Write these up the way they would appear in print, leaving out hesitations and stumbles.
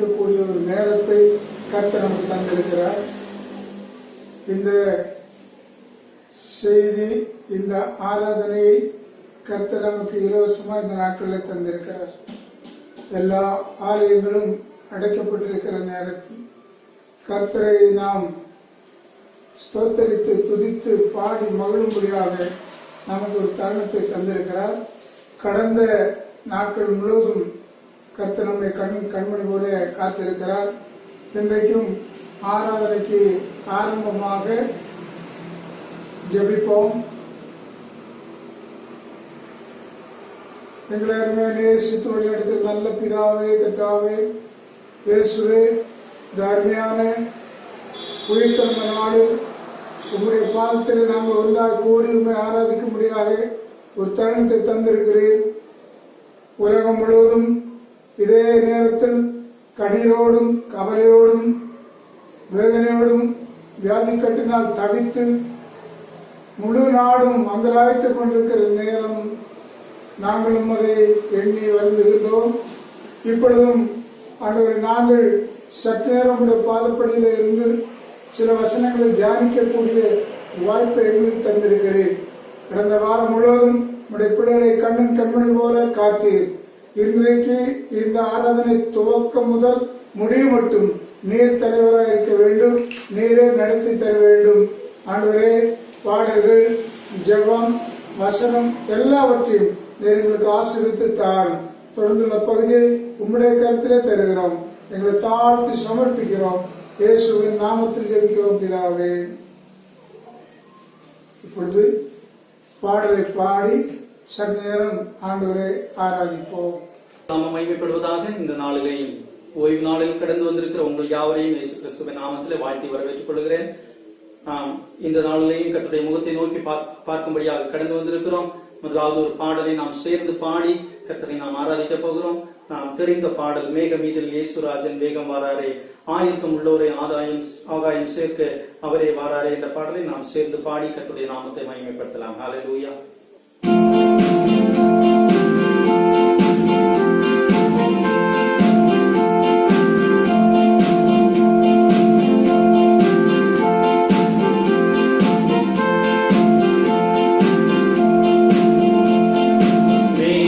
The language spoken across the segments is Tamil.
ஆராதிக்கக்கூடிய ஒரு நேரத்தை கர்த்தர் நமக்கு தந்திருக்கிறார். இந்த செய்தி, இந்த ஆராதனையை கர்த்தர் நமக்கு இலவசமாக இந்த நாட்களில் தந்திருக்கிறார். எல்லா ஆலயங்களும் அடைக்கப்பட்டிருக்கிற நேரத்தில் கர்த்தரை நாம் ஸ்தோத்தரித்து துதித்து பாடி மகிழும்படியாக நமக்கு ஒரு தருணத்தை தந்திருக்கிறார். கடந்த நாட்கள் முழுவதும் கர்த்தர் நம்மை கண்மணி போல காத்திருக்கிறார். இன்றைக்கும் ஆராதனைக்கு ஆரம்பமாக ஜெபிப்போம். எங்களை அருமையாக நேசித்து வழிநடத்தில் நல்ல பிதாவே, கர்த்தாவே, இயேசுவே, இந்த அருமையான உயிர்த்தெழுந்த நாளில் உங்களுடைய பாதத்தில் நாங்கள் ஒன்றாக கூடி உண்மை ஆராதிக்கும்படியாக ஒரு தருணத்தை தந்திருக்கிறீர். உலகம் முழுவதும் இதே நேரத்தில் கண்ணீரோடும் கவலையோடும் வேதனையோடும் வியாதி கட்டினால் தவித்து முழு நாடும் அங்கலாய்த்துக் கொண்டிருக்கிற நேரம் நாங்களும் அதை எண்ணி வருந்துகின்றோம். இப்பொழுதும் ஆண்டவரை நாங்கள் சற்று நேரம் உடைய பாதப்படியில் இருந்து சில வசனங்களை தியானிக்கக்கூடிய வாய்ப்பை எங்களுக்கு தந்திருக்கிறேன். கடந்த வாரம் முழுவதும் உடைய பிள்ளைகளை கண்மணி போல காத்தீர். இன்றைக்கு இந்த ஆராதனை துவக்கம் முதல் முடிவு மட்டும் நீர் தலைவராக இருக்க வேண்டும், நீரே நடத்தி தர வேண்டும். ஆண்டவரே, பாடல்கள், ஜெபம், வசனம் எல்லாவற்றையும் நீர் எங்களுக்கு ஆசீர்வித்து தாரும். தொடர்ந்துள்ள பகுதியை உம்முடைய கருத்திலே தருகிறோம். எங்களை தாழ்த்தி சமர்ப்பிக்கிறோம். இயேசுவின் நாமத்தில் ஜெபிக்கிறோம் பிதாவே. இப்பொழுது பாடலை பாடி சற்று நேரம் ஆண்டவரை ஆராதிப்போம். நாம மகிமைப்படுவதாக. இந்த நாளிலேயும் ஓய்வு நாளில் கடந்து வந்திருக்கிற உங்கள் யாவரையும் இயேசு கிறிஸ்துவின் நாமத்திலே வாழ்த்தி வரவேற்றுக் கொள்கிறேன். இந்த நாளிலேயும் கர்த்தருடைய முகத்தை நோக்கி பார்க்கும்படியாக கடந்து வந்திருக்கிறோம். முதலாவது ஒரு பாடலை நாம் சேர்ந்து பாடி கர்த்தரை நாம் ஆராதிக்க போகிறோம். நாம் தெரிந்த பாடல், மேக மீதில் இயேசுராஜன் வேகம் வாராரே, ஆயத்தம் உள்ளோரை ஆகாயம் சேர்க்க அவரே வாராரே என்ற பாடலை நாம் சேர்ந்து பாடி கர்த்தருடைய நாமத்தை மகிமைப்படுத்தலாம். ஹல்லேலூயா. Hey!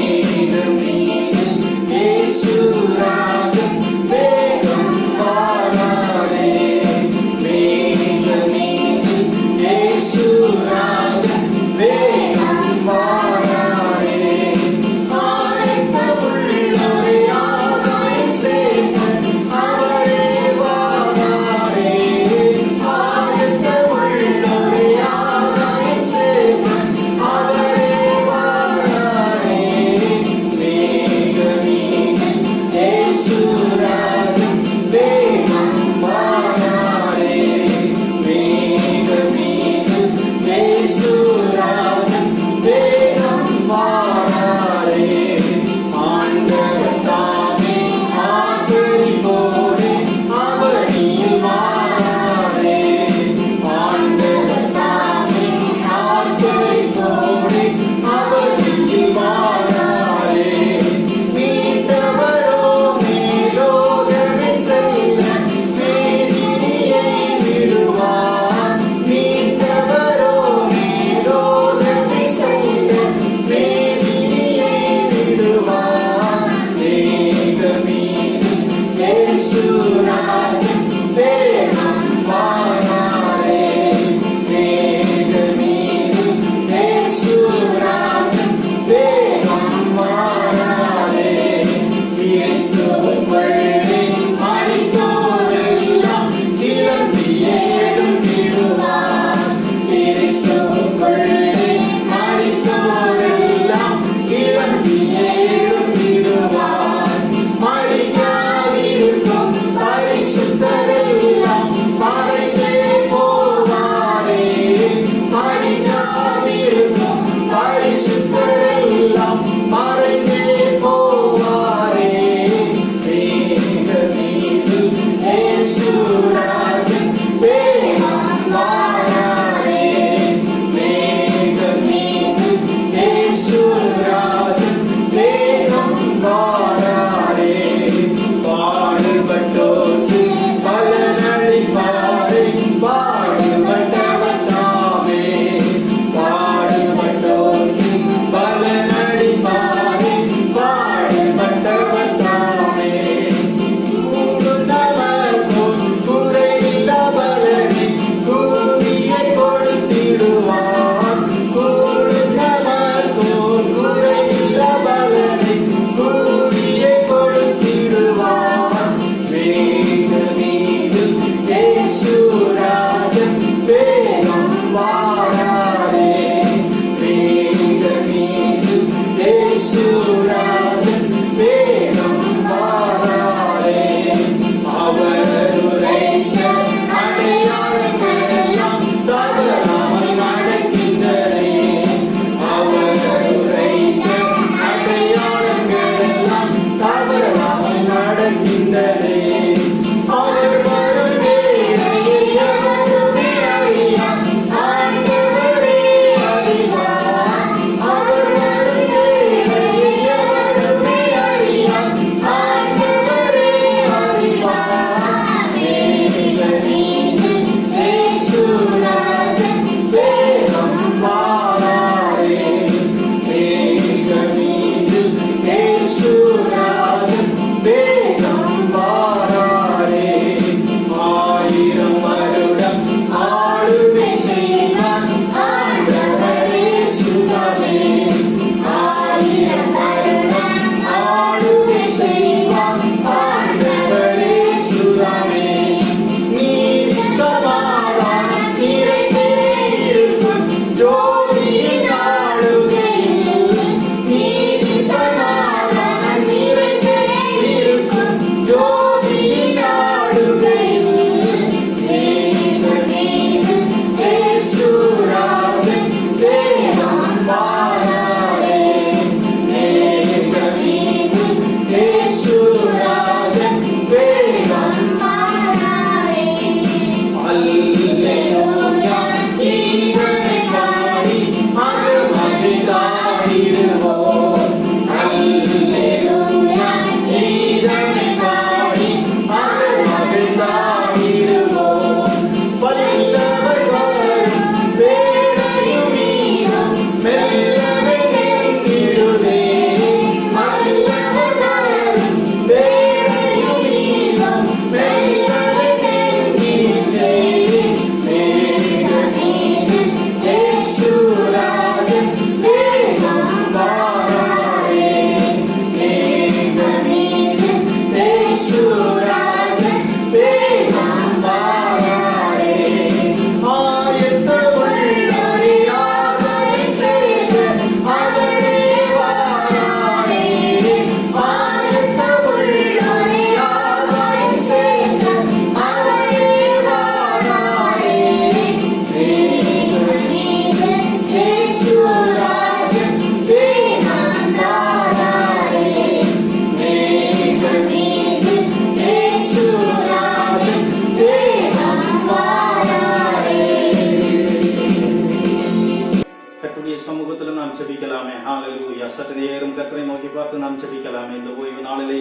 சற்று நேரம் கர்த்தரை நோக்கி பார்த்து நாம் ஜெபிக்கலாம். இந்த ஓய்வு நாளிலே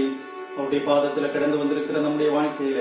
அவருடைய பாதத்தில் கடந்து வந்திருக்கிற நம்முடைய வாழ்க்கையில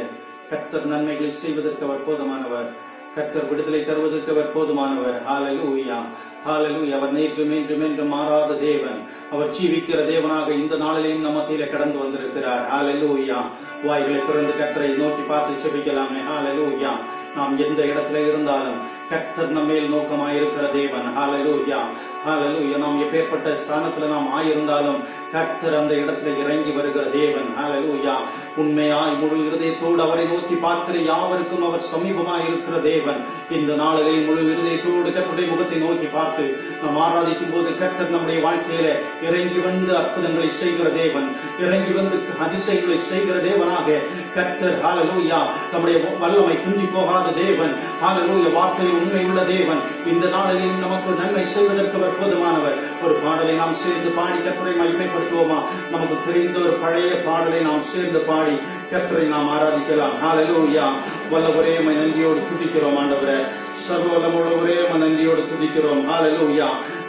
கர்த்தர் நன்மைகளை செய்வதற்கு அவர் போதுமானவர். கர்த்தர் விடுதலை தருவதற்கு அவர் போதுமானவர். ஹல்லேலூயா, ஹல்லேலூயா. அவர் நேற்றும் இன்றும் என்றும் மாறாத தேவன். அவர் ஜீவிக்கிற தேவனாக இந்த நாளிலேயும் நம்ம மத்தியில கடந்து வந்திருக்கிறார். ஹல்லேலூயா. வாய்களை திறந்து கர்த்தரை நோக்கி பார்த்து ஜெபிக்கலாமே. ஹல்லேலூயா. நாம் எந்த இடத்துல இருந்தாலும் கர்த்தர் நம்ம மேல் நோக்கமாயிருக்கிற தேவன். ஹல்லேலூயா, ஹல்லேலூயா. நாம் எப்பேற்பட்ட ஸ்தானத்துல நாம் ஆயிருந்தாலும் கர்த்தர் அந்த இடத்துல இறங்கி வருகிற தேவன். ஹல்லேலூயா. உண்மையாய் முழு இருதயத்தோடு அவரை நோக்கி பார்க்கிற யாவருக்கும் அவர் சமீபமாய் இருக்கிற தேவன். இந்த நாளிலே முழு இருதயத்தோடு கர்த்தருடைய முகத்தை நோக்கி பார்த்து நாம் ஆராதிக்கும் போது கர்த்தர் நம்முடைய வாழ்க்கையில இறங்கி வந்து அற்புதங்களை செய்கிற தேவன், இறங்கி வந்து அதிசயங்களை செய்கிற தேவனாக கர்த்தர். ஹல்லேலூயா. நம்முடைய வல்லமை குன்றி போகாத தேவன். ஹல்லேலூயா. வார்த்தை உண்மை உள்ள தேவன். இந்த நாளிலேயும் நமக்கு நன்மை செய்வதற்கு அவர் போதுமானவர். ஒரு பாடலை நாம் சேர்ந்து பாடி கர்த்தரை மகிமைப்படுத்துவோமா? நமக்கு தெரிந்த ஒரு பழைய பாடலை நாம் சேர்ந்து பாடி கர்த்தரை நாம் ஆராதிக்கலாம். ஹல்லேலூயா. வல்லவரே நன்றியோடு துதிக்கிறோம் ஆண்டவரே. சர்வவல்லமுள்ளவரே நன்றியோடு துதிக்கிறோம். ஹல்லேலூயா.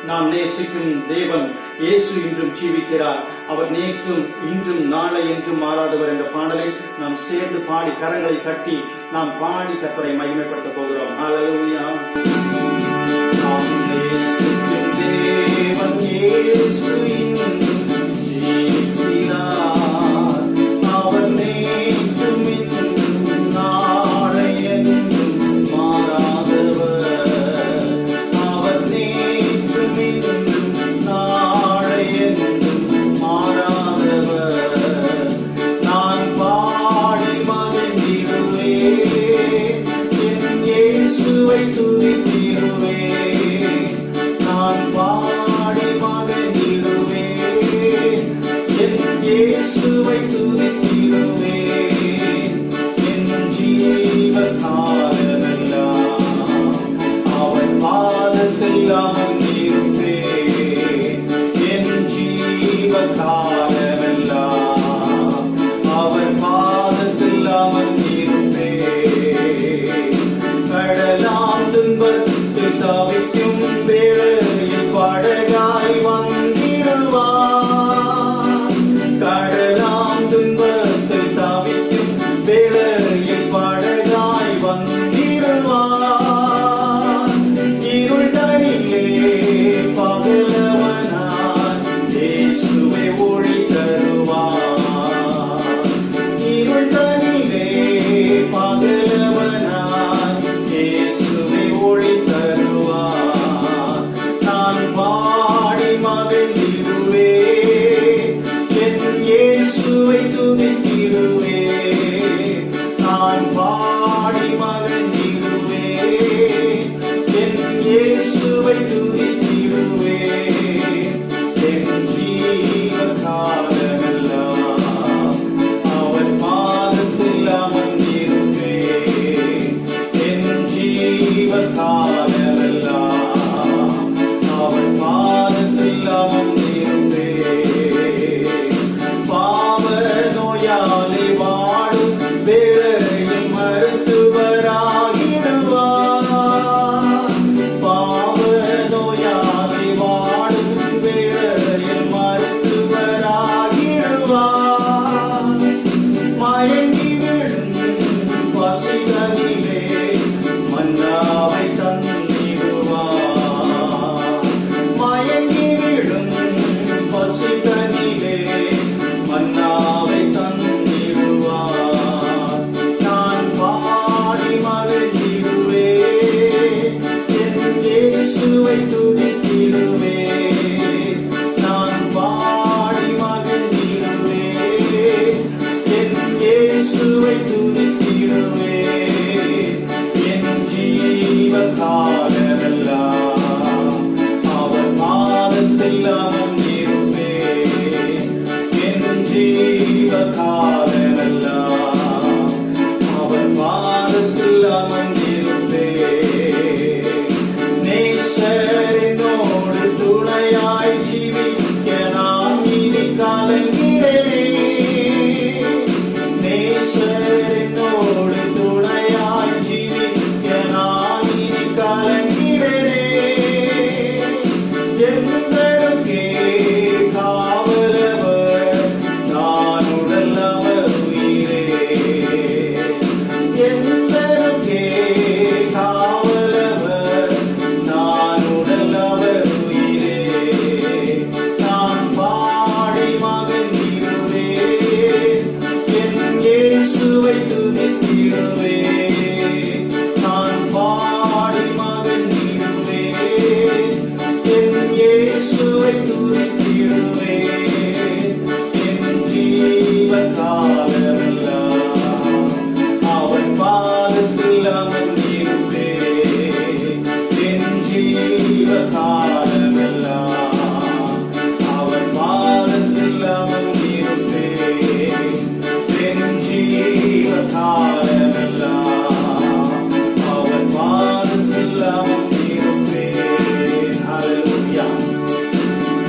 நாம் நேசிக்கும் தேவன் இயேசு இன்றும் ஜீவிக்கிறார். அவர் நேற்றும் இன்றும் நாளை என்றும் மாறாதவர் என்ற பாடலை நாம் சேர்ந்து பாடி கரங்களை தட்டி நாம் பாடி கர்த்தரை மகிமைப்படுத்த போகிறோம். ஹல்லேலூயா. நாம் நேசிக்கும் தேவன் இயேசு இன்றும் ஜீவிக்கிறார். அவர் நேற்றும் இன்றும் நாளை என்றும் மாறாதவர். அவர் நேற்றும் இன்றும் நாளை என்றும் மாறாதவர். நான் பாடி மகிழ்ந்திடுவேன், என் இயேசுவை துதித்திடுவேன். நான் பாடி மகிழ்ந்திடுவேன், என் இயேசுவை துதித்திடுவேன். என் ஜீவ காலமெல்லாம் அவர் பாதத்தில் அமர்ந்திருப்பேன். என் ஜீவ காலமெல்லாம் அவர் பாதத்தில் அமர்ந்திருப்பேன். கடலாம் துன்பத்தில் தவிக்கும் வேளையில் படகாய் வந்திடுவார். கடலாம் துன்பத்தில் தவிக்கும் வேளையில் படகாய் வந்திடுவார். இருள் தனிலே பகலவனாய் இயேசுவை ஒளி தருவார். இருள் தனிலே பகலவனாய் இயேசுவை ஒளி தருவார். நான் பாடி மகிழ்ந்திடுவேன், என் இயேசுவை துதித்திடுவேன். நான் பாடி மகிழ்ந்திடுவேன், என் இயேசுவை துதித்திடுவேன். என் ஜீவ காலமெல்லாம் அவர் பாதத்தில் அமர்ந்திருப்பேன். என் ஜீவ காலமெல்லாம் அவர் பாதத்தில் அமர்ந்திருப்பேன். பாவ நோயாளி வாடும் வேளையில் மருத்துவராகிடுவார். பாவ நோயாளி வாடும் வேளையில் மருத்துவராகிடுவார். மயங்கி விழும் பசிதனிலே மன்னாவை தந்திடுவார். மயங்கி விழும் பசிதனிலே மன்னாவை தந்திடுவார். நான் பாடி மகிழ்ந்திடுவேன், என் இயேசுவை துதித்திடுவேன். நான் பாடி மகிழ்ந்திடுவேன், என் இயேசுவை துதித்திடுவேன். என் ஜீவ காலமெல்லாம் அவர் பாதத்தில் அமர்ந்திருப்பேன். என் ஜீவ காலமெல்லாம் அவர் பாதத்தில் அமர்ந்திருப்பேன். நேசர் என்னோடு துணையாய் ஜீவிக்க நான் இனி கலங்கிடேன். நேசர் மகிழ்ந்திடுவேன். நான் பாடி மகிழ்ந்திடுவேன். என் இயேசுவை துதித்திடுவேன். என் ஜீவன் காலமெல்லாம் அவன் பாதத்தில் அமர்ந்திருப்பேன். என் ஜீவன் காலமெல்லாம் அவன் பாதத்தில் அமர்ந்திருப்பேன். என் ஜீவன் காலமெல்லாம் அவன் பாதத்தில் அமர்ந்திருப்பேன். ஹல்லேலூயா,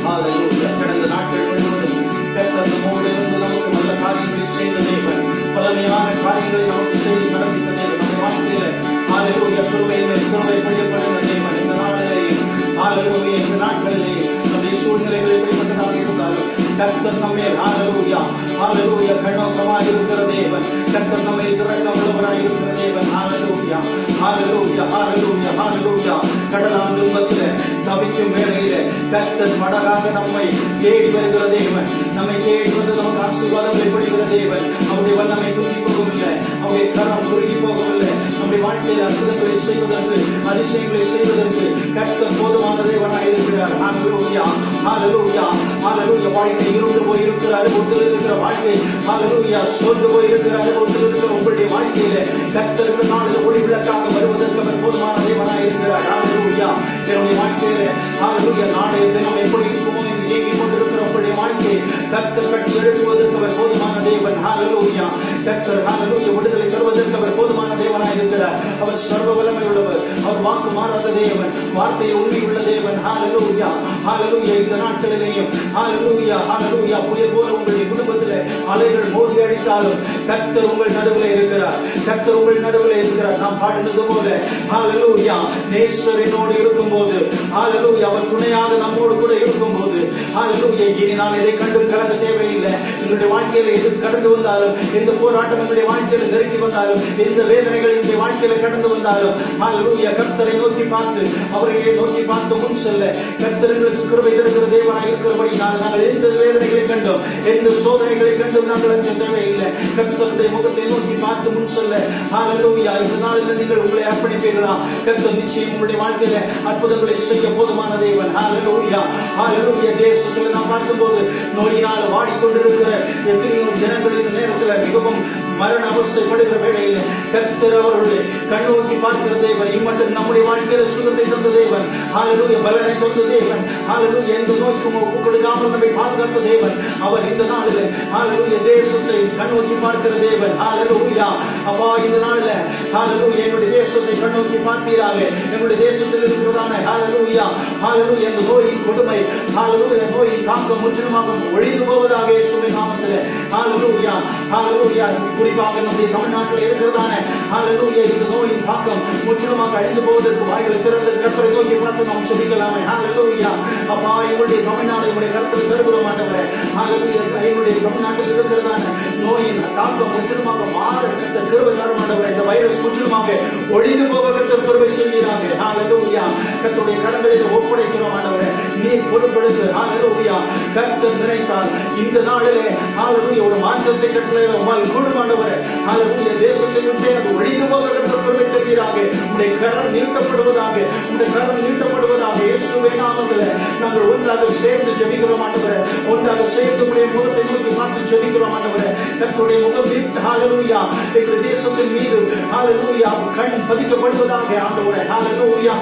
ஹல்லேலூயா. கடந்த நாட்கள் முழுவதும் கர்த்தர் நம்மோடு இருந்து நமக்கு நல்ல காரியங்களை செய்த தேவன், பலமையான காரியங்களை நமக்கு செய்து நடப்பித்த தேவன், நம்ம வாழ்க்கையில ஹல்லேலூயா கிருபை மேல் கிருபை பொழியப்படுகிற தேவன். இந்த நாளிலேயும் ஹல்லேலூயா, இந்த நாட்களிலேயும் நம்முடைய சூழ்நிலைகள் எப்படிப்பட்டதாக இருந்தாலும் கர்த்தர் நம்மேல் ஹல்லேலூயா ஹல்லேலூயா கண்ணோக்கமாக இருக்கிற தேவன். கர்த்தர் நம்மை இரக்கம் உள்ளவராய் இருக்கிற தேவன். ஹல்லேலூயா ஹல்லேலூயா ஹல்லேலூயா ஹல்லேலூயா. கடலான் துன்பத்தில தவிக்கும் வேளையில கர்த்தர் மடலாக நம்மை தேடி வருகிற தேவன். நம்மை தேடி வந்து நமக்கு ஆசீர்வாதங்களை படுகிற தேவன். அவருடைய வல்லமை குறுகி போகவில்லை, அவருடைய கரம் குறுகி போகவில்லை. நம்முடைய வாழ்க்கையில் அற்புதங்களை செய்வதற்கு, அதிசயங்களை செய்வதற்கு கர்த்தர் போதுமான தேவனாய் இருக்கிறார். ஹல்லேலூயா ஹல்லேலூயா ஹல்லேலூயா. வாழ்க்கை இருண்டு போயிருக்கிற அனுபவத்தில் இருக்கிற வாழ்க்கை ஹல்லேலூயா சோர்ந்து போயிருக்கிற அனுபவத்தில் இருக்கிற உங்களுடைய வாழ்க்கையில கர்த்தருக்கு நாளில் ஒளி விளக்காக வருவதற்கு அவர் போதுமான தேவனாய் இருக்கிறார். ஹல்லேலூயா. என்னுடைய வாழ்க்கையில ஹல்லேலூயா நாளைய தினம் எப்படி இருக்குமோ என்று ஏங்கிக் கொண்டிருக்கிற உங்களுடைய வாழ்க்கை கர்த்தர் கட்டி எழுப்புவதற்கு அவர் போதுமான தேவன். ஹல்லேலூயா. கர்த்தர் ஹல்லேலூயா விடுதலை தருவதற்கு அவர் போதுமான தேவனாய் இருக்கிறார். அவர் சர்வ வல்லமை உள்ளவர். அவர் வாக்கு மாறாத தேவன், வார்த்தை உண்மை உள்ள தேவன். ஹல்லேலூயா ஹல்லேலூயா. இந்த நாட்களிலேயும் ஹல்லேலூயா ஹல்லேலூயா புயல் போல உங்களுடைய குடும்பத்தில் அலைகள் மோதி அடித்தாலும் கர்த்தர் உங்கள் நடுவில் இருக்கிறார். கர்த்தர் உங்கள் நடுவில் இருக்கிறார். நாம் பாடுவது போல ஹல்லேலூயா, நேசர் என்னோடு இருக்கும்போது ஹல்லேலூயா, அவர் துணையாக நம்மோடு கூட இருக்கும்போது ஹல்லேலூயா, இனி நான் எதை கண்டும் கலங்க தேவையில்லை. என்னுடைய வாழ்க்கையில எது கடந்து வந்தாலும், எந்த போராட்டம் என்னுடைய வாழ்க்கையில நெருங்கி வந்தாலும், எந்த வேதனைகள் என்னுடைய வாழ்க்கையில கடந்து வந்தாலும் ஹல்லேலூயா, கர்த்தரை நோக்கி பார்த்து, அவரையே நோக்கி பார்த்து முன் செல்ல கர்த்தர் எங்களுக்கு கிருபை தருகிற தேவனாய் இருக்கிறபடி நாங்கள் எந்த வேதனைகளை கண்டோம், எந்த சோதனைகளை கண்டும் நாங்கள் அஞ்ச தேவையில்லை. கர்த்தருடைய முகத்தை நோக்கி பார்த்து முன் செல்ல ஹல்லேலூயா, இந்த நாளில் நீங்கள் உங்களை அர்ப்பணிப்பீர்களா? கர்த்தர் நிச்சயம் உங்களுடைய வாழ்க்கையில அற்புதங்களை செய்ய போதுமான தேவன். ஹல்லேலூயா ஹல்லேலூயா. தேசத்தில் நாம் பார்க்கும்போது நோயினால் வாடிக்கொண்டிருக்கிற எத்தனையோ ஜனங்களின் நேரத்தில் மிகவும் மரண அவஸ்தைப்படுகிற வேளையில் கர்த்தர் அவர்களுடைய கண்ணோக்கி பார்க்கிற தேவன். இம்மட்டும் நம்முடைய வாழ்க்கையில சுகத்தை தந்த தேவன். ஹல்லேலூயா. பலனை தந்த தேவன். ஹல்லேலூயா. எந்த நோய்க்கும் ஒப்பு கொடுக்காமல் நம்மை பாதுகாத்த தேவன். அவர் இந்த நாளில் ஹல்லேலூயா தேசத்தை கண்ணோக்கி பார்க்கிற தேவன். ஹல்லேலூயா. அப்பா, இந்த நாளில் ஹல்லேலூயா என்னுடைய தேசத்தை கண்ணோக்கி பார்ப்பீராக. என்னுடைய தேசத்தில் இருக்கிறதான ஹல்லேலூயா ஹல்லேலூயா இந்த நோயின் கொடுமை ஹல்லேலூயா நோயின் தாக்கம் முற்றிலுமாக ஒழிந்து போவதாக இயேசுவின் நாமத்தில். ஹல்லேலூயா ஹல்லேலூயா. குறிப்பாக நம்முடைய தமிழ்நாட்டில் இருக்கிறதான ஹல்லேலூயா இந்த நோயின் தாக்கம் முற்றிலுமாக அழிந்து போவதற்கு வாய்களை திறந்து கர்த்தரை நோக்கி பார்த்து நாம் செபிக்கலாமே. ஹல்லேலூயா. அப்பா, எங்களுடைய தமிழ்நாடு எங்களுடைய கர்த்தர் தருகிறோம் ஆண்டவரே. ஹல்லேலூயா. எங்களுடைய தமிழ்நாட்டில் இருக்கிறதான நோயின் தாக்கம் முற்றிலுமாக மாற கர்த்தர் கிருபை தரும் ஆண்டவரே. இந்த வைரஸ் முற்றிலுமாக ஒழிந்து போக கர்த்தர் கிருபை செய்வீராக. ஹல்லேலூயா. கர்த்தருடைய கரங்களில் ஒப்படைக்கிறோம் ஆண்டவரே. நீர் பொறுப்படுத்து. ஹல்லேலூயா. கர்த்தர் நினைத்தால் இந்த நாளிலே ஹல்லேலூயா ஒரு மாற்றத்தை கட்டளையிட உம்மால் கூடும் ஆண்டவரே. ஹல்லேலூயா. தேசத்தை விட்டு அது ஒழிந்து போக கர்த்தர் கிருபை தருவீராக. உம்முடைய கரம் நீட்டப்படுவதாக. உம்முடைய கரம் நீட்டப்படுவதாக. இயேசுவின் நாமத்தில் நாங்கள் ஒன்றாக சேர்ந்து ஜெபிக்கிறோம் ஆண்டவரே. ஒன்றாக சேர்ந்து உம்முடைய முகத்தை நோக்கி பார்த்து ஜெபிக்கிறோம் ஆண்டவரே. கர்த்தருடைய முகம் நீட்டு ஹல்லேலூயா எங்கள் தேசத்தின் மீது ஹல்லேலூயா கண் பதிக்கப்படுவதாக ஆண்டவரே. ஹல்லேலூயா.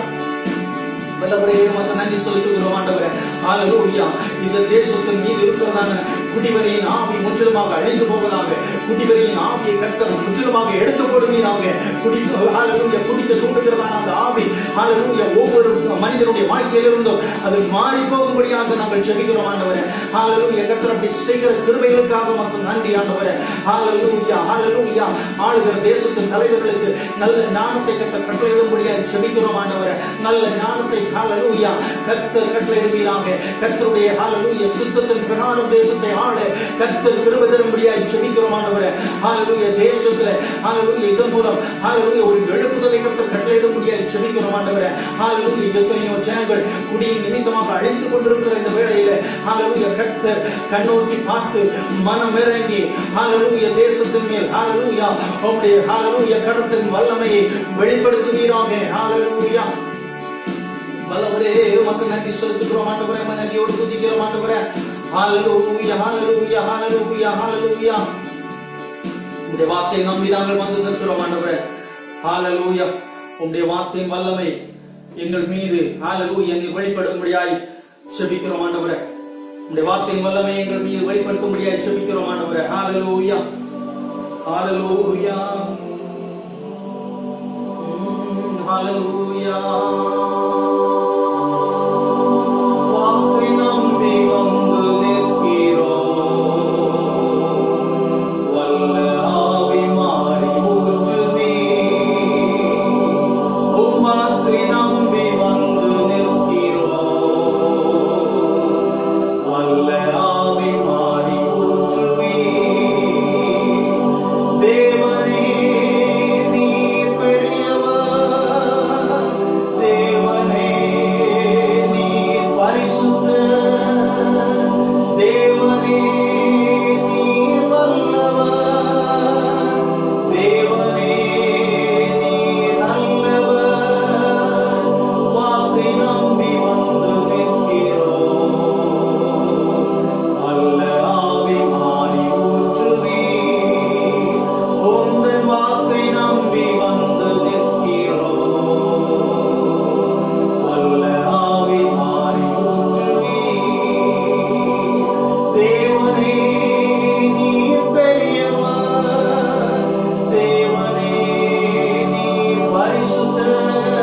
வல்லவரே, உமக்கு நன்றி செலுத்துகிறோம் ஆண்டவரே. ஹல்லேலூயா. இந்த தேசத்தின் மீது இருக்கிறதான குடிவரையின் ஆவி முற்றிலுமாக அழிந்து போவதாக. குடிவரையின் ஆவியை கர்த்தர் முற்றிலுமாக எடுத்துக் கொடுவீராக. ஹல்லேலூயா. குடிக்க தூண்டுகிறதான அந்த ஆவி ஹல்லேலூயா ஒவ்வொரு மனிதனுடைய வாழ்க்கையிலிருந்தும் அது மாறி போகும்படியாக நாங்கள் ஜெபிக்கிறோம் ஆண்டவரே. ஹல்லேலூயா. கர்த்தர் அப்படி செய்கிற கிருபைகளுக்காக உமக்கு நன்றி ஆண்டவரே. ஹல்லேலூயா ஹல்லேலூயா. ஆளுகிற தேசத்தின் தலைவர்களுக்கு நல்ல ஞானத்தை கர்த்தர் கட்டளையிடும்படியாக ஜெபிக்கிறோம் ஆண்டவரே. நல்ல ஞானத்தை ஹல்லேலூயா கர்த்தர் கட்டளையிடுவீராக. கர்த்தருடைய ஹல்லேலூயா சித்தத்தின் பிரகாரம் தேசத்தை வாழ கர்த்தர் கிருபை தரும்படியாய் ஜெபிக்கிறோம் ஆண்டவரே. ஹalleluya. தேசத்துல ஹalleluya இதன் மூலம் ஹalleluya ஒரு எழுப்புதலை கர்த்தர் கட்டளையிடும்படியாய் ஜெபிக்கிறோம் ஆண்டவரே. ஹalleluya. எத்தனையோ ஜனங்கள் குடியின் நிமித்தமாக அழித்துக் கொண்டிருக்கிற இந்த வேளையில ஹalleluya கர்த்தர் கண்ணோக்கி பார்த்து மனம் இறங்கி ஹalleluya தேசத்தின் மேல் ஹalleluya உம்முடைய ஹalleluya கரத்தின் வல்லமையை வெளிப்படுத்துவீராக. ஹalleluya. வல்லவரே உமக்கு நன்றி செலுத்துகிறோம் ஆண்டவரே. நன்றியோடு துதிக்கிறோம் ஆண்டவரே. ஹalleluya ஹalleluya ஹalleluya ஹalleluya. உம்முடைய வார்த்தையை நம்பி நாங்கள் வந்து நிற்கிறோம் ஆண்டவரே. ஹalleluya. உம்முடைய வார்த்தையின் வல்லமை எங்கள் மீது ஹalleluya நீர் வெளிப்படுத்தும்படியாய் ஜெபிக்கிறோம் ஆண்டவரே. உம்முடைய வார்த்தையின் வல்லமை எங்கள் மீது வெளிப்படுத்தும்படியாய் ஜெபிக்கிறோம் ஆண்டவரே. ஹalleluya ஹalleluya ஹalleluya. வாக்கை நம்பி வந்து நிற்கிறோம். வல்ல ஆவி மாறி ஊற்றுமே. உம்மாக்கை நம்பி வந்து நிற்கிறோம். வல்ல ஆவி மாறி ஊற்றுமே. தேவனே நீர் பெரியவர். தேவனே நீர் பரிசுத்தர். தேவனே நீர் வல்லவர். தேவனே நீர் நல்லவர். வாக்கை நம்பி வந்து நிற்கிறோம். வல்ல ஆவி மாறி ஊற்றுவே. உந்தன் வாக்கை நம்பி வந்து நிற்கிறோம். வல்ல ஆவி மாறி ஊற்றுவே. தேவனே நீர் பெரியவர். தேவனே நீர் பரிசுத்தர்.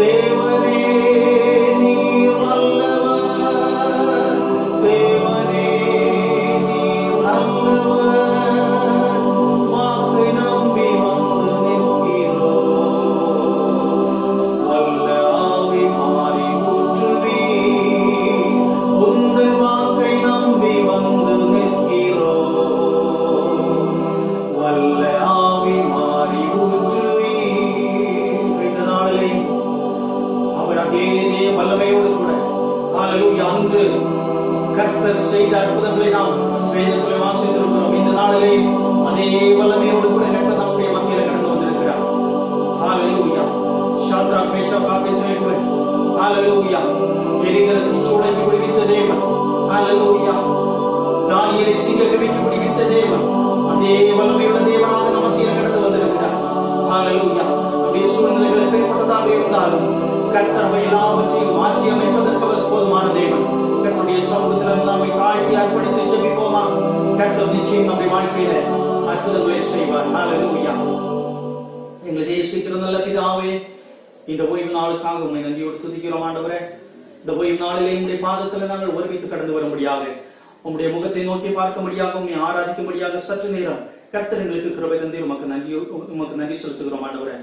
தேவனே நீர் வல்லவர். தேவனே நீர் நல்லவர். வாக்கை நம்பி வந்து நிற்கிறோம். வல்ல ஆவி மாறி ஊற்றுவே. உந்தன் வாக்கை நம்பி வந்து நிற்கிறோம். வல்ல ஆவி மாறி ஊற்றுவே. இந்த நாளிலே அவர் அதே வல்லமையோடு கூட ஹalleluya அன்று கர்த்தர் செய்த அற்புதங்களை நாம் வேதத்தில் வாசித்திருக்கிறோம். இந்த நாளிலே அதே வல்லமையோடு கூட கர்த்தர் நம்முடைய மத்தியில் கடந்து வந்திருக்கிறார். ஹalleluya. ஷாத்ராக் மேஷாக் ஆபேத்நேகோ ஹalleluya எரிகிற தீச்சூளைக்கு விடுவித்த தேவன். ஹalleluya. தானியேலை சிங்கக்கவிக்கு விடுவித்த தேவன். அதே வல்லமையுள்ள தேவனாக நம் மத்தியில் கடந்து வந்திருக்கிறார். ஹalleluya. நம்முடைய சூழ்நிலைகள் எப்பேற்பட்டதாக இருந்தாலும் கர்த்தர் நம்மை எல்லாவற்றையும் மாற்றி அமைப்பதற்கு அவர் போதுமான தேவன். கர்த்தருடைய சமூகத்தில் நம்மை தாழ்த்தி அர்ப்பணித்து ஜெபிப்போமா? கர்த்தர் நிச்சயம் நம்முடைய வாழ்க்கையில அற்புதங்களை செய்வார். ஹalleluya. எங்களை நேசிக்கிற நல்ல பிதாவே, இந்த ஓய்வு நாளுக்காக உம்மை நன்றியோடு துதிக்கிறோம் ஆண்டவரே. இந்த ஓய்வு நாளிலே உம்முடைய பாதத்தில் நாங்கள் ஒருமித்து கடந்து வரும்படியாக, உம்முடைய முகத்தை நோக்கி பார்க்கும்படியாக, உம்மை ஆராதிக்கும்படியாக சற்று நேரம் கர்த்தர் எங்களுக்கு கிருபை தந்தீர். உமக்கு நன்றி செலுத்துகிறோம் ஆண்டவரே.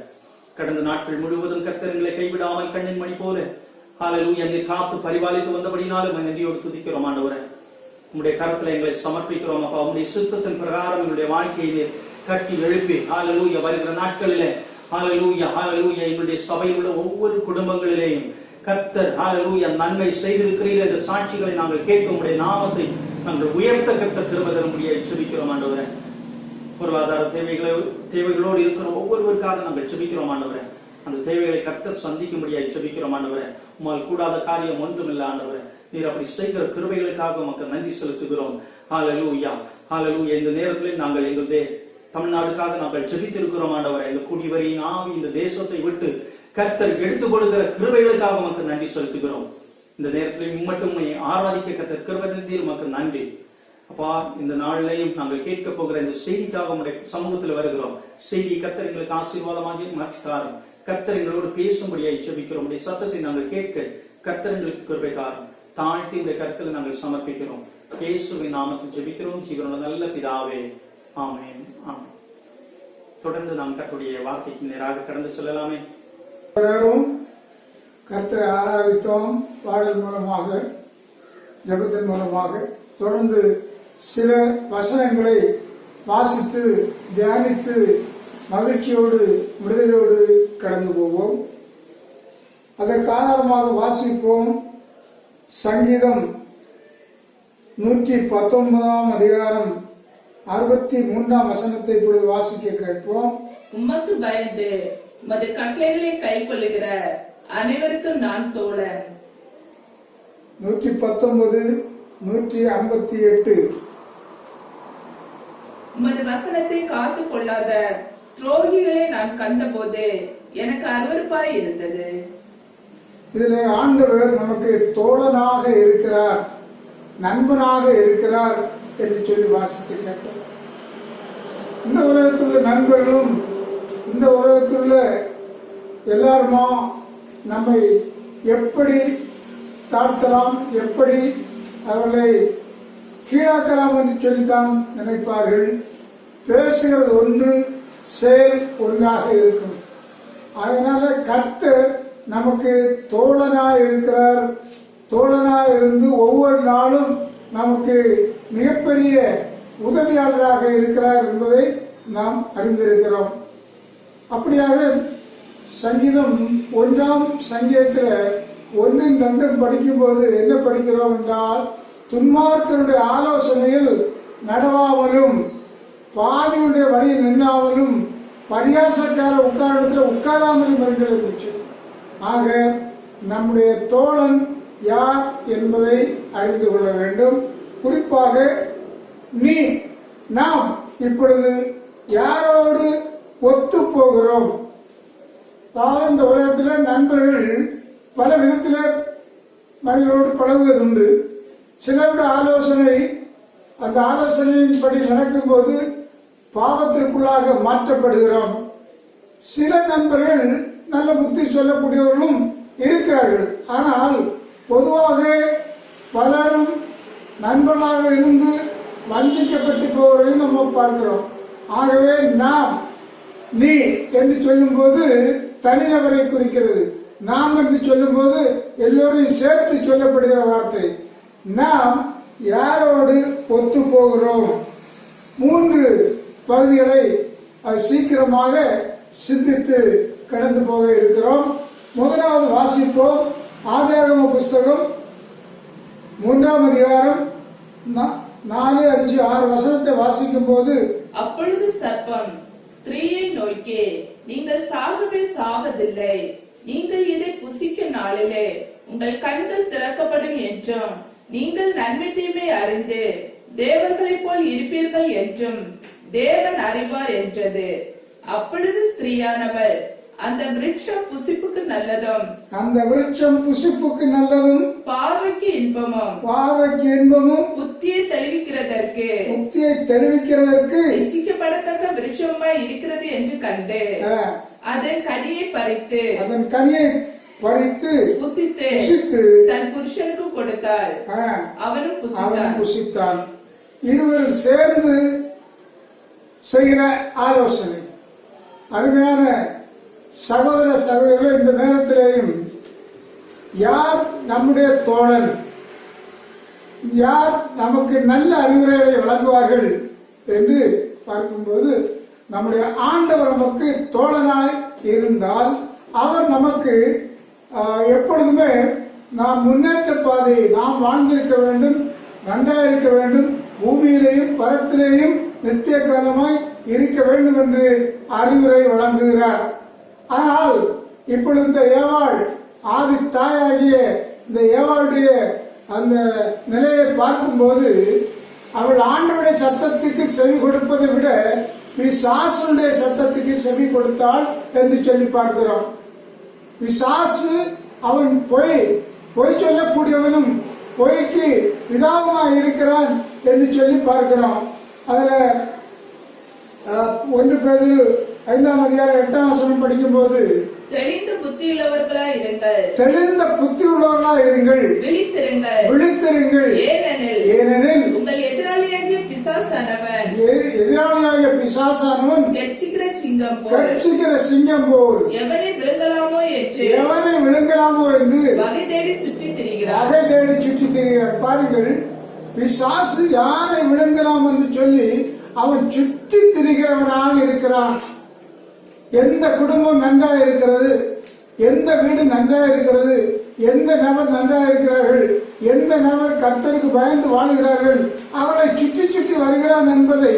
கடந்த நாட்கள் முழுவதும் கர்த்தர் எங்களை கைவிடாமல் கண்ணின் மணி போல ஹalleluya நீர் காத்து பரிபாலித்து வந்தபடினாலும் உம்மை நன்றியோடு துதிக்கிறோம் ஆண்டவரே. உம்முடைய கரத்துல எங்களை சமர்ப்பிக்கிறோம் அப்பா. உம்முடைய சித்தத்தின் பிரகாரம் எங்களுடைய வாழ்க்கையிலே கட்டி எழுப்பி ஹalleluya வருகிற நாட்களிலே ஹalleluya ஹalleluya எங்களுடைய சபையில் உள்ள ஒவ்வொரு குடும்பங்களிலேயும் கர்த்தர் ஹalleluya நன்மை செய்திருக்கிறீர் என்ற சாட்சிகளை நாங்கள் கேட்டு உம்முடைய நாமத்தை நாங்கள் உயர்த்த கர்த்தர் கிருபை தரும்படியாய் ஜெபிக்கிறோம் ஆண்டவரே. பொருளாதார தேவைகளோடு இருக்கிற ஒவ்வொருவருக்காக நாங்கள் ஜெபிக்கிறோம் ஆண்டவரே. அந்த தேவைகளை கர்த்தர் சந்திக்கும்படியாய் ஜெபிக்கிறோம் ஆண்டவரே. உம்மால் கூடாத காரியம் ஒன்றும் இல்லை ஆண்டவரே. நீர் அப்படி செய்கிற கிருபைகளுக்காக உமக்கு நன்றி செலுத்துகிறோம். ஹalleluya ஹalleluya. இந்த நேரத்தில் நாங்கள் எங்களுடைய தமிழ்நாடுக்காக நாங்கள் ஜெபித்திருக்கிறோம் ஆண்டவரே. இந்த குடிவரியின் ஆவி இந்த தேசத்தை விட்டு கர்த்தர் எடுத்துக் கொடுக்கிற கிருபைகளுக்காக உமக்கு நன்றி செலுத்துகிறோம். இந்த நேரத்தில் மட்டும் ஆராதிக்க கர்த்தர் கிருபை தந்தீர். உமக்கு நன்றி அப்பா. இந்த நாளிலையும் நாங்கள் கேட்க போகிற இந்த செய்திக்காக உங்களுடைய சமூகத்தில் வருகிறோம். செய்தி கர்த்தர் எங்களுக்கு ஆசீர்வாதமாக மாற்றித்தாரும். கர்த்தர் எங்களோடு பேசும்படியாய் ஜெபிக்கிறோம். உடைய சத்தத்தை நாங்கள் கேட்க கர்த்தர் எங்களுக்கு கிருபை தாரும். தாழ்த்தி உடைய கருத்தில் நாங்கள் சமர்ப்பிக்கிறோம். இயேசுவின் நாமத்தில் ஜெபிக்கிறோம் ஜீவனோட நல்ல பிதாவே. ஆமென் ஆமென். தொடர்ந்து நாம் கர்த்தருடைய வார்த்தைக்கு நேராக கடந்து செல்லலாமே. கர்த்தரை ஆராதித்தோம். பாடல் மூலமாக, ஜெபத்தின் மூலமாக தொடர்ந்து சில வசனங்களை வாசித்து தியானித்து மகிழ்ச்சியோடு விடுதலையோடு கடந்து போவோம். அதற்கு ஆதாரமாக வாசிப்போம். சங்கீதம் 119 அதிகாரம் 63 வசனத்தை இப்பொழுது வாசிக்க கேட்போம். உமக்கு பயந்து உமது கட்டளைகளை கைக்கொள்ளுகிற அனைவருக்கும் நான் தோழன். 119 158 உமது வசனத்தை காத்து கொள்ளாத துரோகிகளை நான் கண்டபோது எனக்கு அருவருப்பாய் இருந்தது. இதில் ஆண்டவர் நமக்கு தோழனாக இருக்கிறார், நண்பனாக இருக்கிறார் என்று சொல்லி வாசித்து கேட்டார். இந்த உலகத்துள்ள நண்பர்களும் இந்த உலகத்துள்ள எல்லாருமா நம்மை எப்படி தாழ்த்தலாம், எப்படி அவர்களை கீழாக்கலாம் என்று சொல்லித்தான் நினைப்பார்கள். பேசுகிறது ஒன்று, செயல் ஒன்றாக இருக்கும். அதனால கர்த்தர் நமக்கு தோழனாய் இருக்கிறார். தோழனாய் இருந்து ஒவ்வொரு நாளும் நமக்கு மிகப்பெரிய உதவியாளராக இருக்கிறார் என்பதை நாம் அறிந்திருக்கிறோம். அப்படியாக சங்கீதம் 1ஆம் சங்கீதத்தில் 1, 2 படிக்கும்போது என்ன படிக்கிறோம் என்றால், துன்மார்க்கருடைய ஆலோசனையில் நடவாமலும் பாவியுடைய வழியில் நின்றாமலும் பரியாசக்கார உட்காரத்தில் உட்காராமலும் இருங்கள் என்று சொல்லி. ஆக நம்முடைய தோழன் யார் என்பதை அறிந்து கொள்ள வேண்டும். குறிப்பாக நாம் இப்பொழுது யாரோடு ஒத்து போகிறோம். அதாவது இந்த உலகத்தில் நண்பர்கள் பல விதத்தில் மனிதர்களோடு பழகுவதுண்டு. சிலருடைய ஆலோசனை, அந்த ஆலோசனையின்படி நடக்கும்போது பாவத்திற்குள்ளாக மாற்றப்படுகிறோம். சில நண்பர்கள் நல்ல புத்தி சொல்லக்கூடியவர்களும் இருக்கிறார்கள். ஆனால் பொதுவாக பலரும் நண்பர்களாக இருந்து வஞ்சிக்கப்பட்டு போவதையும் நம்ம பார்க்கிறோம். ஆகவே நாம் நீ என்று சொல்லும்போது தனிநபரை குறிக்கிறது. நாம் என்று சொல்லும்போது எல்லோரையும் சேர்த்து சொல்லப்படுகிற வார்த்தை. நாம் யாரோடு ஒத்து போகிறோம்? 3 பகுதிகளை சீக்கிரமாக சிந்தித்து கடந்து போக இருக்கிறோம். முதலாவது வாசிப்போம். ஆதியாகம புஸ்தகம் 3ஆம் அதிகாரம் 4, 5, 6 வசனத்தை வாசிக்கும் போது, அப்பொழுது சர்ப்பம் ஸ்திரீயை நோக்கி, நீங்கள் சாகவே சாவதில்லை, நீங்கள் இதை புசிக்கும் நாளிலே உங்கள் கண்கள் திறக்கப்படும் என்றும் நீங்கள் நன்மை தீமை அறிந்து தேவர்களைப் போல் இருப்பீர்கள் என்றும் தேவன் அறிவார் என்றது. அப்பொழுது ஸ்திரீயானவள், அந்த விருட்சம் புசிப்புக்கு நல்லதும், அந்த விருட்சம் புசிப்புக்கு நல்லதும், பார்வைக்கு இன்பமும், புத்தியை தெளிவிக்கிறதற்கு இச்சிக்கப்படத்தக்க விருட்சமாய் இருக்கிறது என்று கண்டு அதன் கனியை பறித்து புசித்து தன் புருஷனுக்கு கொடுத்தாள். அவனும் புசித்தான். இருவரும் சேர்ந்து செய்கிற ஆலோசனை. அருமையான சகோதர சகோதரிகள், இந்த நேரத்திலேயும் யார் நம்முடைய தோழன், யார் நமக்கு நல்ல அறிவுரைகளை வழங்குவார்கள் என்று பார்க்கும்போது, நம்முடைய ஆண்டவர் நமக்கு தோழனாய் இருந்தால் அவர் நமக்கு எப்பொழுதுமே நாம் முன்னேற்ற பாதையை நாம் வாழ்ந்திருக்க வேண்டும், நன்றாக இருக்க வேண்டும், பூமியிலேயும் பரத்திலேயும் நித்திய காலமாய் இருக்க வேண்டும் என்று அறிவுரை வழங்குகிறார். ஆனால் இப்பொழுது இந்த ஏவாள், ஆதி தாயாகிய இந்த ஏவாளுடைய அந்த நிலையை பார்க்கும்போது, அவள் ஆண்டவருடைய சத்தத்துக்கு செவி கொடுப்பதை விட பிசாசுடைய சத்தத்துக்கு செவி கொடுத்தாள் என்று சொல்லி பார்க்கிறோம். பிசாசு அவன் பொய் சொல்லக்கூடியவனும் பொய்க்கு பிதாவுமாய் இருக்கிறான் என்று சொல்லி பார்க்கிறோம். அதுல 1 பேதுரு 5ஆம் அதிகாரம் 8ஆம் வசனம் படிக்கும் போது, தெளிந்த புத்தியுள்ளவர்களாய் இருங்கள், விழித்திருங்கள், ஏனெனில் உங்கள் எதிராளியாகிய பிசாசானவன் கெர்ச்சிக்கிற சிங்கம் போல் எவரை விழுங்கலாமோ என்று வகை தேடி சுற்றி திரிகிறார். வகை தேடி சுற்றி திரிகிறார். பாருங்கள், பிசாசு யாரை விழுங்கலாம் என்று சொல்லி அவன் சுற்றி திரிகிறவனாக இருக்கிறான். எந்த குடும்பம் நன்றாக இருக்கிறது, எந்த வீடு நன்றாக இருக்கிறது, எந்த நபர் நன்றாக இருக்கிறார்கள், எந்த நபர் கர்த்தருக்கு பயந்து வாழ்கிறார்கள், அவனை சுற்றி சுற்றி வருகிறான் என்பதை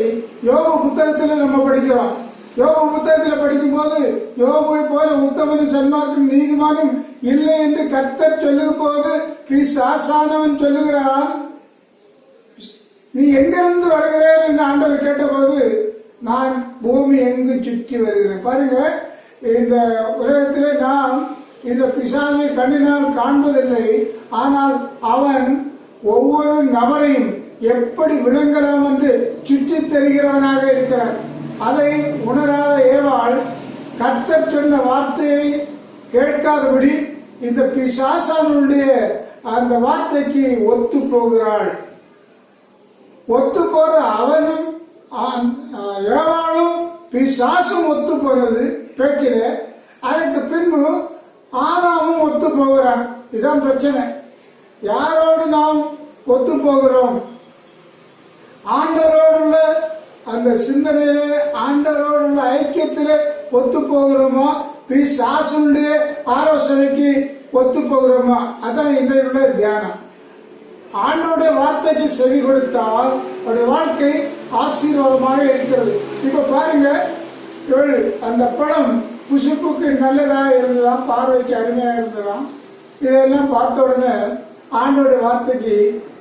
யோபு புத்தகத்தில் நம்ம படிக்கிறோம். யோபு புத்தகத்தில் படிக்கும் போது யோபுவை போல உத்தமனும் சன்மார்க்கும் நீதிமானும் இல்லை என்று கர்த்தர் சொல்லும் போது பிசாசானவன் சொல்லுகிறான், நீ எங்கிருந்து வருகிறேன் என்று ஆண்டவர் கேட்டபோது நான் பூமி எங்கு சுற்றி வருகிறேன். பாருங்க, இந்த உலகத்திலே நாம் இந்த பிசாசை கண்ணினால் காண்பதில்லை. ஆனால் அவன் ஒவ்வொரு நபரையும் எப்படி விழுங்கலாம் என்று சுற்றி தெரிகிறவனாக இருக்கிறான். அதை உணராத ஏவாள் கர்த்தர் சொன்ன வார்த்தையை கேட்காதபடி இந்த பிசாசானுடைய அந்த வார்த்தைக்கு ஒத்து போகிறாள். ஒத்து போற அவனும் ஏவாளும் பிசாசும் ஒத்து போறது பேச்சில. அதுக்கு பின்பு ஆதாமும் ஒத்து போகிறான். இதுதான் பிரச்சனை. யாரோடு நாம் ஒத்து போகிறோம்? ஆண்டவரோடுள்ள அந்த சிந்தனையிலே, ஆண்டவரோடுள்ள ஐக்கியத்திலே ஒத்து போகிறோமா, பிசாசுடைய ஆலோசனைக்கு ஒத்து போகிறோமா? அதான் இன்றைய தியானம். ஆண்டவருடைய வார்த்தைக்கு செவி கொடுத்தால் அவருடைய வாழ்க்கை ஆசீர்வாதமாக இருக்கிறது. இப்ப பாருங்க, இவள் அந்த பழம் புசுப்புக்கு நல்லதா இருந்ததாம், பார்வைக்கு அருமையா இருந்ததாம். இதெல்லாம் பார்த்த உடனே ஆண்டவருடைய வார்த்தைக்கு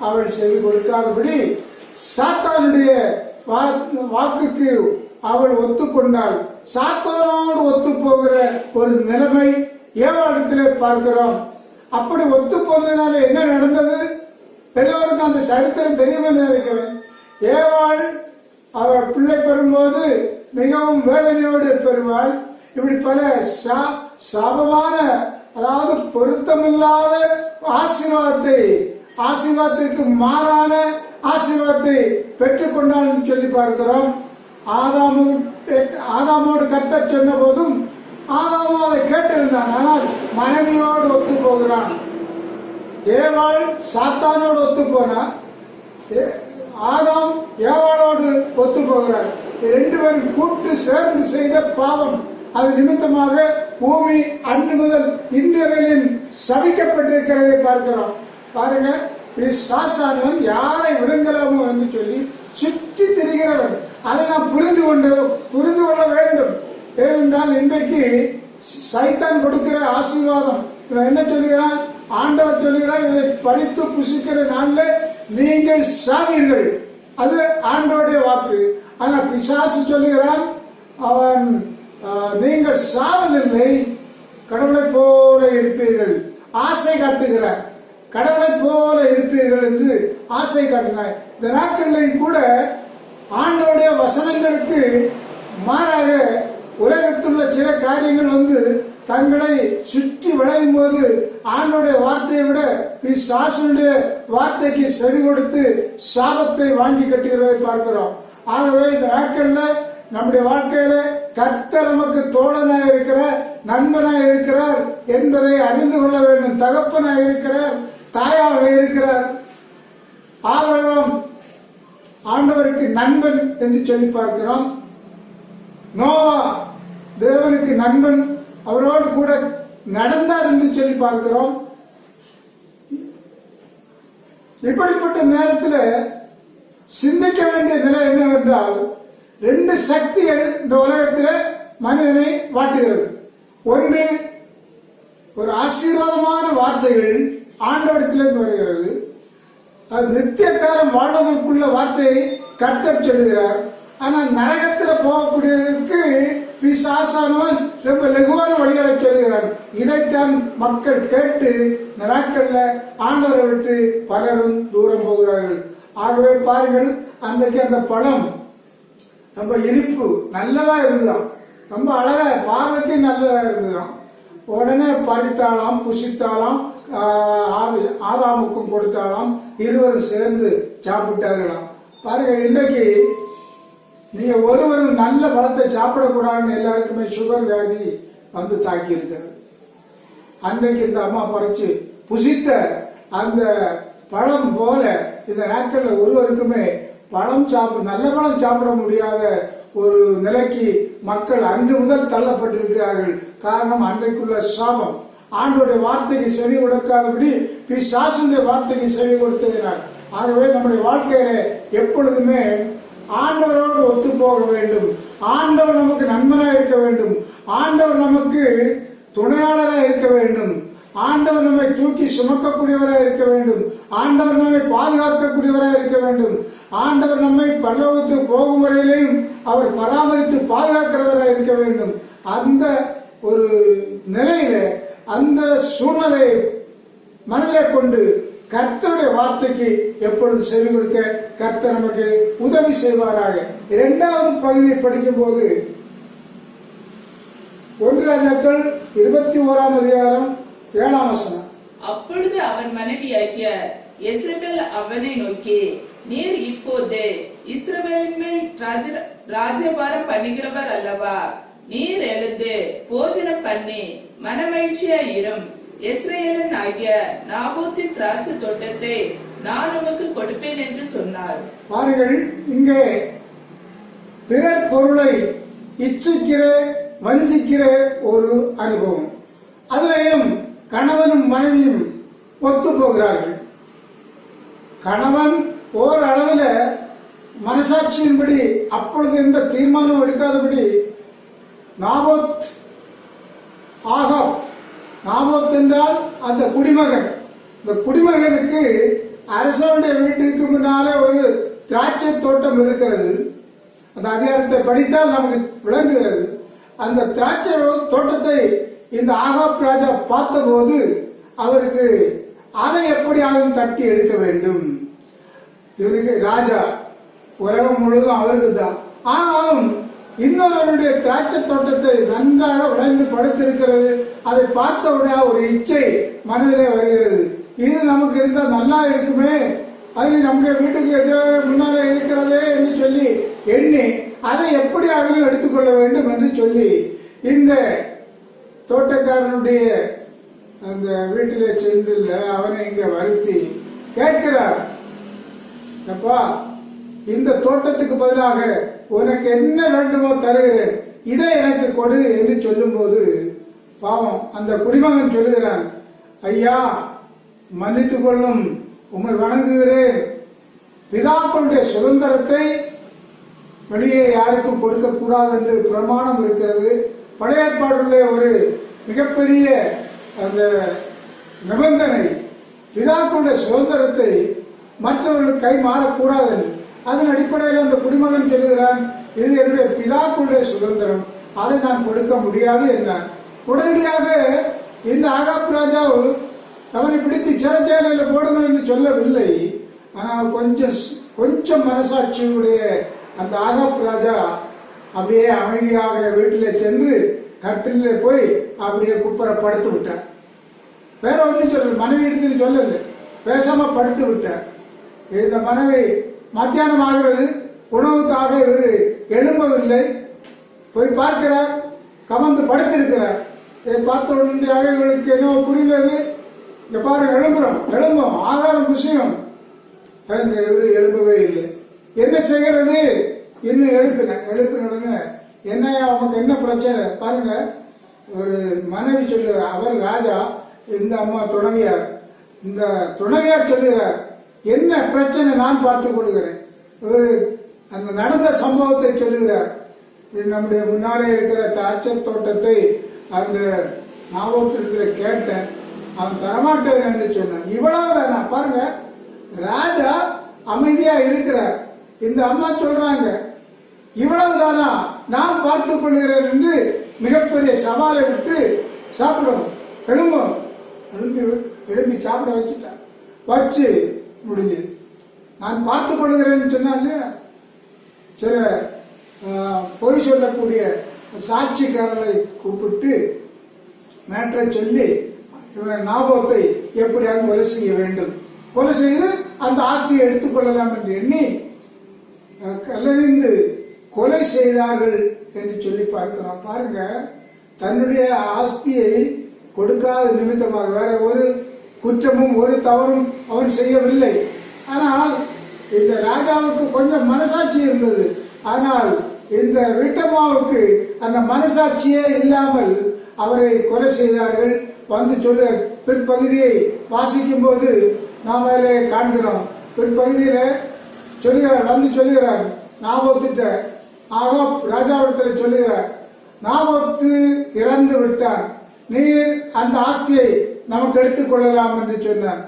அவள் செவி கொடுக்காதபடி சாத்தானுடைய வாக்குக்கு அவள் ஒத்துக்கொண்டாள். சாத்தானோடு ஒத்து போகிற ஒரு நிலைமை ஏவாளத்திலே பார்க்கிறோம். அப்படி ஒத்து போனதுனால என்ன நடந்தது? எல்லோருக்கும் அந்த சரித்திரம் தெரியுமே நினைக்கிறேன். ஏவாள் அவள் பிள்ளை பெறும்போது மிகவும் வேதனையோடு பெறுவாள். இப்படி பல சாபமான, அதாவது பொருத்தமில்லாத ஆசீர்வாதத்திற்கு மாறான ஆசீர்வாதத்தை பெற்றுக்கொண்டாள் சொல்லி பார்க்கிறோம். ஆதாமோடு கர்த்தர் சொன்ன போதும் ஆதாமும் அதை கேட்டிருந்தான். ஆனால் மனைவியோடு ஒத்து போகிறான். ஏவாள் சாத்தானோடு ஒத்து போனா, ஆதாம் ஏவாளோடு ஒத்து போகிறார். ரெண்டு பேரும் கூட்டு சேர்ந்து செய்த பாவம். அது நிமித்தமாக பூமி அன்று முதல் இன்று வரையிலும் சபிக்கப்பட்டிருக்கிறதை பார்க்கிறோம். பாருங்க, சாசானவன் யாரை விழுங்கலாமோ என்று சொல்லி சுற்றி திரிகிறவன். அதை நாம் புரிந்து கொள்ள வேண்டும். ஏனென்றால் இன்றைக்கு சைத்தான் கொடுக்கிற ஆசீர்வாதம். இவன் என்ன சொல்லுகிறான்? ஆண்டவர் சொல்லுகிறார், இதை படித்து புசிக்கிற நாளில் நீங்கள் சாவீர்கள். அது ஆண்டவருடைய வாக்கு. ஆனா பிசாசு சொல்லுகிறான், அவன் நீங்கள் சாவதில்லை, கடவுளை போல இருப்பீர்கள், ஆசை காட்டுகிறார். கடவுளை போல இருப்பீர்கள் என்று ஆசை காட்டினார். இந்த நாட்களில் கூட ஆண்டவருடைய வசனங்களுக்கு மாறாக உலகத்துள்ள சில காரியங்கள் வந்து தங்களை சுற்றி விளையும் போது ஆண்டோடைய வார்த்தையை விட பிசாசுடைய வார்த்தைக்கு செவி கொடுத்து சாபத்தை வாங்கி கட்டுகிறதை பார்க்கிறோம். ஆகவே இந்த நாட்கள்ல நம்முடைய வாழ்க்கையில கர்த்தர் நமக்கு தோழனாக இருக்கிறார், நண்பனாக இருக்கிறார் என்பதை அறிந்து கொள்ள வேண்டும். தகப்பனாக இருக்கிறார், தாயாக இருக்கிறார். ஆபிரகாம் ஆண்டவருக்கு நண்பன் என்று சொல்லி பார்க்கிறோம். நோவா தேவனுக்கு நண்பன், அவரோடு கூட நடந்தார் என்று சொல்லி பார்க்கிறோம். இப்படிப்பட்ட நேரத்தில் சிந்திக்க வேண்டிய நிலை என்னவென்றால், ரெண்டு சக்திகள் இந்த உலகத்தில் மனிதனை வாட்டுகிறது. ஒன்று, ஒரு ஆசீர்வாதமான வார்த்தைகள் ஆண்டவரிடத்திலிருந்து வருகிறது. அது நித்திய காலம் வாழ்வதற்குள்ள வார்த்தையை கர்த்தர் சொல்லுகிறார். ஆனால் நரகத்தில் போகக்கூடியதற்கு பிசாசானவன் ரொம்ப லகுவான வழிகளை சொல்லுகிறான். இதைத்தான் மக்கள் கேட்டு நாட்கள்ல ஆண்டவரை விட்டு பலரும் தூரம் போகிறார்கள். ஆகவே பாருங்கள், அன்றைக்கு அந்த பழம் ரொம்ப இனிப்பு நல்லதா இருந்துதான், ரொம்ப அழகா பார்வைக்கு நல்லதா இருந்துதான். உடனே பறித்தாலாம், புசித்தாலாம், ஆதாமுக்கும் கொடுத்தாலாம், இருவரும் சேர்ந்து சாப்பிட்டார்களாம். பாருங்க, இன்றைக்கு நீங்க ஒரு நல்ல பழத்தை சாப்பிடக்கூடாதுன்னு எல்லாருக்குமே சுகர் வியாதி வந்து தாக்கி இருக்கிறது. அன்றைக்கு இந்த அம்மா பறிச்சு புசித்த அந்த பழம் போல இந்த நாட்கள்ல ஒருவருக்குமே நல்ல பழம் சாப்பிட முடியாத ஒரு நிலைக்கு மக்கள் அன்று முதல் தள்ளப்பட்டிருக்கிறார்கள். காரணம் அன்றைக்குள்ள சாபம். ஆண்டோடைய வார்த்தைக்கு செவி கொடுக்காதபடி பிசாசுடைய வார்த்தைக்கு செவி கொடுத்ததினார். ஆகவே நம்முடைய வாழ்க்கையில எப்பொழுதுமே ஆண்டவரோடு ஒத்து போக வேண்டும். ஆண்டவர் நமக்கு நண்பனாக இருக்க வேண்டும். ஆண்டவர் நமக்கு துணையாளராக இருக்க வேண்டும். ஆண்டவர் நம்மை தூக்கி சுமக்கக்கூடியவராக இருக்க வேண்டும். ஆண்டவர் நம்மை பாதுகாக்கக்கூடியவராக இருக்க வேண்டும். ஆண்டவர் நம்மை பரலோகத்துக்கு போகும் வரையிலையும் அவர் பராமரித்து பாதுகாக்கிறவராக இருக்க வேண்டும். அந்த ஒரு நிலையில அந்த சூழ்நிலையை மனதிலே கொண்டு கர்த்தருடைய வார்த்தைக்கு எப்பொழுது செவி கொடுக்க கர்த்தர் நமக்கு உதவி செய்வாராக. இரண்டாவது பகுதியை படிக்கும் போது 1 ராஜாக்கள் 21 அதிகாரம் 7ஆம் வசனம். அப்பொழுது அவன் மனைவியாகிய எசபெல் அவனை நோக்கி, நீர் இப்போது இஸ்ரவேலின் மேல் ராஜபாரம் பண்ணுகிறவர் அல்லவா? நீர் எழுந்து போஜனம் பண்ணி மனமகிழ்ச்சியாயிரும். இஸ்ரவேலன் ஆகிய நாபோத்தின் திராட்சை தோட்டத்தை நான் உமக்கு கொடுப்பேன் என்று சொன்னார். பாருங்கள், இங்கே பிறர் பொருளை இச்சிக்கிற வஞ்சிக்கிற ஒரு அனுபவம். அதிலேயும் கணவனும் மனைவியும் ஒத்து போகிறார்கள். கணவன் ஓரளவில் மனசாட்சியின்படி அப்பொழுது எந்த தீர்மானம் எடுக்காதபடி நாபோத் என்றால் அந்த குடிமகன். இந்த குடிமகனுக்கு அரசனுடைய வீட்டிற்கு முன்னாலே ஒரு திராட்சை தோட்டம் இருக்கிறது. அந்த அதிகாரத்தை படித்தால் நமக்கு விளங்குகிறது. அந்த திராட்சை தோட்டத்தை இந்த ஆகாப் ராஜா பார்த்தபோது அவருக்கு அதை எப்படியாவது தட்டி எடுக்க வேண்டும். இவருக்கு ராஜா உலகம் முழுவதும் அவருக்கு தான். ஆனாலும் இன்னொருவருடைய திராட்சை தோட்டத்தை நன்றாக விளைந்து படுத்திருக்கிறது. அதை பார்த்தவுடைய ஒரு இச்சை மனதிலே வருகிறது. இது நமக்கு இருந்தால் நல்லா இருக்குமே, அது நம்முடைய வீட்டுக்கு எதிராக முன்னாலே இருக்கிறதே என்று சொல்லி எண்ணி அதை எப்படியாவது எடுத்துக்கொள்ள வேண்டும் என்று சொல்லி இந்த தோட்டக்காரனுடைய அந்த வீட்டிலே சென்று அவனை இங்க வருத்தி கேட்கிறார், அப்பா இந்த தோட்டத்துக்கு பதிலாக உனக்கு என்ன வேண்டுமோ தருகிறேன், இதை எனக்கு கொடு என்று சொல்லும் போது பாவம் அந்த குடிமகன் சொல்லுகிறான், ஐயா மன்னித்துக் கொள்ளும், உம்மை வணங்குகிறேன். பிதாக்களுடைய சுதந்திரத்தை வெளியே யாருக்கும் கொடுக்க கூடாது என்று பிரமாணம் இருக்கிறது. பழைய ஏற்பாடுள்ள ஒரு மிகப்பெரிய அந்த நிபந்தனை, பிதாக்களுடைய சுதந்திரத்தை மற்றவர்களுக்கு கை மாறக்கூடாது என்று. அதன் அடிப்படையில் அந்த குடிமகன் சொல்லுகிறான், இது என்னுடைய பிதாக்களுடைய சுதந்திரம், அதை நான் கொடுக்க முடியாது என்றான். உடனடியாக இந்த ஆகாப் ராஜா அவனை பிடித்து சிறைச்சாலையில் போடுங்கள் என்று சொல்லவில்லை. ஆனால் கொஞ்சம் மனசாட்சியுடைய அந்த ஆகாப் ராஜா அப்படியே அமைதியாக வீட்டிலே சென்று கட்டிலே போய் அப்படியே குப்பரை படுத்து விட்டார். வேற ஒன்றும் சொல்லல, மனைவி எடுத்து சொல்லல, பேசாம படுத்து விட்டார். இந்த மனைவி மத்தியானம் ஆகிறது, உணவுக்காக இவர் எழும்பவில்லை. போய் பார்க்கிறார், கமந்து படுத்திருக்கிறார். இதை பார்த்த உடனடியாக இவளுக்கு என்ன புரிந்தது, இங்க பாருங்க எழும்பும் ஆதாரம் விஷயம். இவர் எழுப்பவே இல்லை. என்ன செய்கிறது, இன்னும் எழுப்பின உடனே என்ன அவனுக்கு என்ன பிரச்சனை பாருங்க. ஒரு மனைவி சொல்லுகிறார், அவர் ராஜா, இந்த அம்மா துணைவியார். இந்த துணைவியார் சொல்லுகிறார், என்ன பிரச்சனை நான் பார்த்துக் கொள்கிறேன். இவர் அந்த நடந்த சம்பவத்தை சொல்லுகிறார். நம்முடைய முன்னாலே இருக்கிற திராட்சை தோட்டத்தை அந்த நாபோத்தில் கேட்டேன், அவன் தரமாட்டேன் என்று சொன்னான். இவ்வளவுதானா பாருங்க, ராஜா அமைதியா இருக்கிறார். இந்த அம்மா சொல்றாங்க, இவ்வளவுதானா நான் பார்த்துக் கொள்கிறேன் என்று மிகப்பெரிய சவாலை விட்டு சாப்பிடும் எழும்பி சாப்பிட வச்சுட்டான். வச்சு முடிஞ்சது. நான் பார்த்துக் கொள்கிறேன்னு சொன்னாலே சில பொய் சொல்லக்கூடிய சாட்சிக்காரர்களை கூப்பிட்டு மேட்டரை சொல்லி இவன் நாபோத்தை எப்படியாவது கொலை செய்ய வேண்டும், கொலை செய்து அந்த ஆஸ்தியை எடுத்துக்கொள்ளலாம் என்று எண்ணி கல்லறிந்து கொலை செய்தார்கள் என்று சொல்லி பார்க்கிறோம். பாருங்க, தன்னுடைய ஆஸ்தியை கொடுக்காத நிமித்தமாக வேற ஒரு குற்றமும் ஒரு தவறும் அவன் செய்யவில்லை. ஆனால் இந்த ராஜாவுக்கு கொஞ்சம் மனசாட்சி இருந்தது. ஆனால் இந்த வீட்டம்மாவுக்கு அந்த மனசாட்சியே இல்லாமல் அவரை கொலை செய்தார்கள். வந்து சொல்ல பிற்பகுதியை வாசிக்கும் போது நாம் அதில் காண்கிறோம். பிற்பகுதியில சொல்லுகிறார், வந்து சொல்லுகிறார் நாபோத்திட்ட, ஆகாப் ராஜாவிடத்தில் சொல்லுகிறார், நாபோத்து இறந்து விட்டார், நீர் அந்த ஆஸ்தியை நமக்கு எடுத்துக் கொள்ளலாம் என்று சொன்னார்.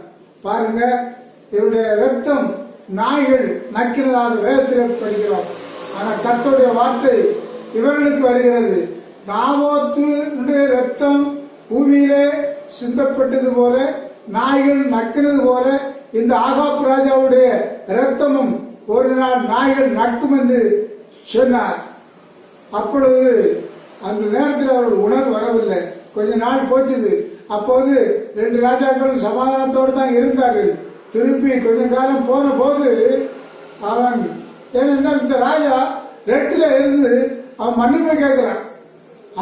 பாருங்க, இவருடைய ரத்தம் நாய்கள் நக்கிறதாக வேதத்தில் படிக்கிறோம். ஆனா கர்த்தருடைய வார்த்தை இவர்களுக்கு வருகிறது. நாபோத்துடைய ரத்தம் பூமியிலே சிந்தப்பட்டது போல, நாய்கள் நக்கிறது போல இந்த ஆகாப் ராஜாவுடைய ரத்தமும் ஒரு நாள் நாய்கள் நக்கும் என்று சொன்னார். அப்பொழுது அந்த நேரத்தில் அவர்கள் உணர்வு வரவில்லை. கொஞ்ச நாள் போச்சுது. அப்போது 2 ராஜாக்களும் சமாதானத்தோடு தான் இருந்தார்கள். திருப்பி கொஞ்ச காலம் போன போது அவன், ஏனென்றால் இந்த ராஜா ரெட்டில இருந்து அவன் மன்னிப்பு கேட்கிறான்.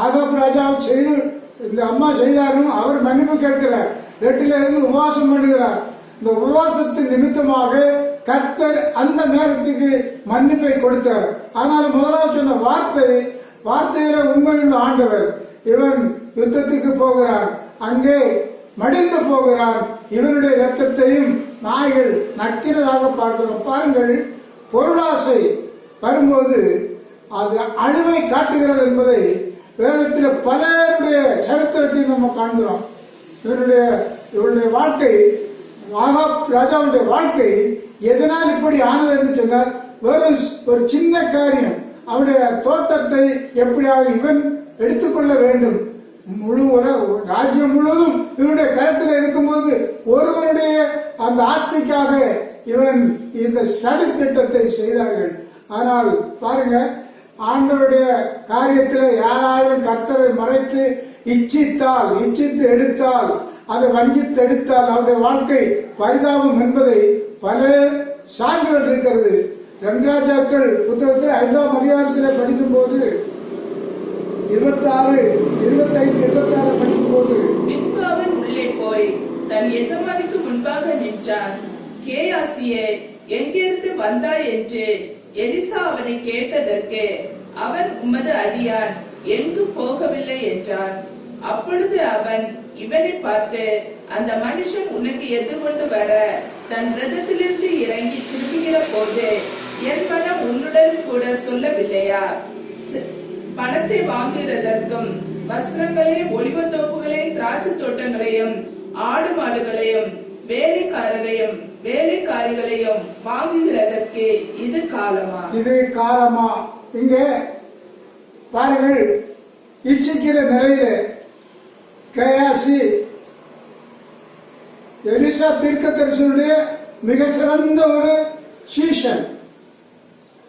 ஆகாப் ராஜா செய்து இந்த அம்மா செய்தாரும் அவர் மன்னிப்பு கேட்கிறார். ரெட்டில இருந்து உபவாசம் பண்ணுகிறார். இந்த உபவாசத்தின் நிமித்தமாக கர்த்தர் அந்த நேரத்துக்கு மன்னிப்பை கொடுத்தார். ஆனால் முதலாவது சொன்ன வார்த்தையில உண்மையுள்ள ஆண்டவர். இவன் யுத்தத்துக்கு போகிறான், அங்கே மடிந்து போகிறான், இவனுடைய ரத்தத்தையும் நாய்கள் நக்கிறதாக பார்க்கிறோம். பாருங்கள், பொருளாசை வரும்போது அது அழிவை காட்டுகிறது என்பதை வேதத்தில் பலருடைய சரித்திரத்தை நம்ம காண்கிறோம். இவருடைய வாழ்க்கை, ஆகாப் ராஜாவுடைய வாழ்க்கை எதனால் இப்படி ஆனது என்று சொன்னால், வெறும் ஒரு சின்ன காரியம், அவருடைய தோட்டத்தை எப்படியாவது இவன் எடுத்துக்கொள்ள வேண்டும். முழு ராஜ்யம் முழுவதும் இவனுடைய கருத்தில் இருக்கும்போது ஒருவனுடைய அந்த ஆஸ்திக்காக இவன் இந்த சதி திட்டத்தை செய்தார்கள். ஆனால் பாருங்க, ஆண்டவருடைய காரியத்தில் யாராலும் கர்த்தரை மறைத்து இச்சித்து எடுத்தால், அதை வஞ்சித்து எடுத்தால் அவருடைய வாழ்க்கை பரிதாபம் என்பதை பல சான்றுகள் இருக்கிறது. 2 ராஜாக்கள் புத்தகத்தில் 5ஆம் அதிகாரத்தில் படிக்கும் போது 26, 25, 26 படிக்கும் போது, பின்பு அவன் உள்ளே போய் தன் எஜமானிக்கு முன்பாக நின்றான். கேயாசியே, எங்கிருந்து வந்தாய் என்று எலிசா அவனை கேட்டதற்கு அவன், உமது அடியான் எங்கும் போகவில்லை என்றான். அப்பொழுது அவன் இவனை பார்த்து, அந்த மனுஷன் உனக்கு எதிர்கொண்டு வர தன் ரதத்திலிருந்து இறங்கி திரும்புகிற போது என் மனம் உன்னுடன் கூட சொல்லவில்லையா? பணத்தை வாங்குகிறதற்கும் வஸ்திரங்களையும் ஒலிவ தோப்புகளையும் திராட்சை தோட்டங்களையும் ஆடு மாடுகளையும் வேலைக்காரரையும் வேலைக்காரிகளையும் வாங்குகிறதற்கு இது காலமா? இது காலமா? இங்கே பாருங்கள், இச்சிக்கிற நிலையில கேயாசி எலிசா தீர்க்கதரிசனுடைய மிக சிறந்த ஒரு சீஷன்.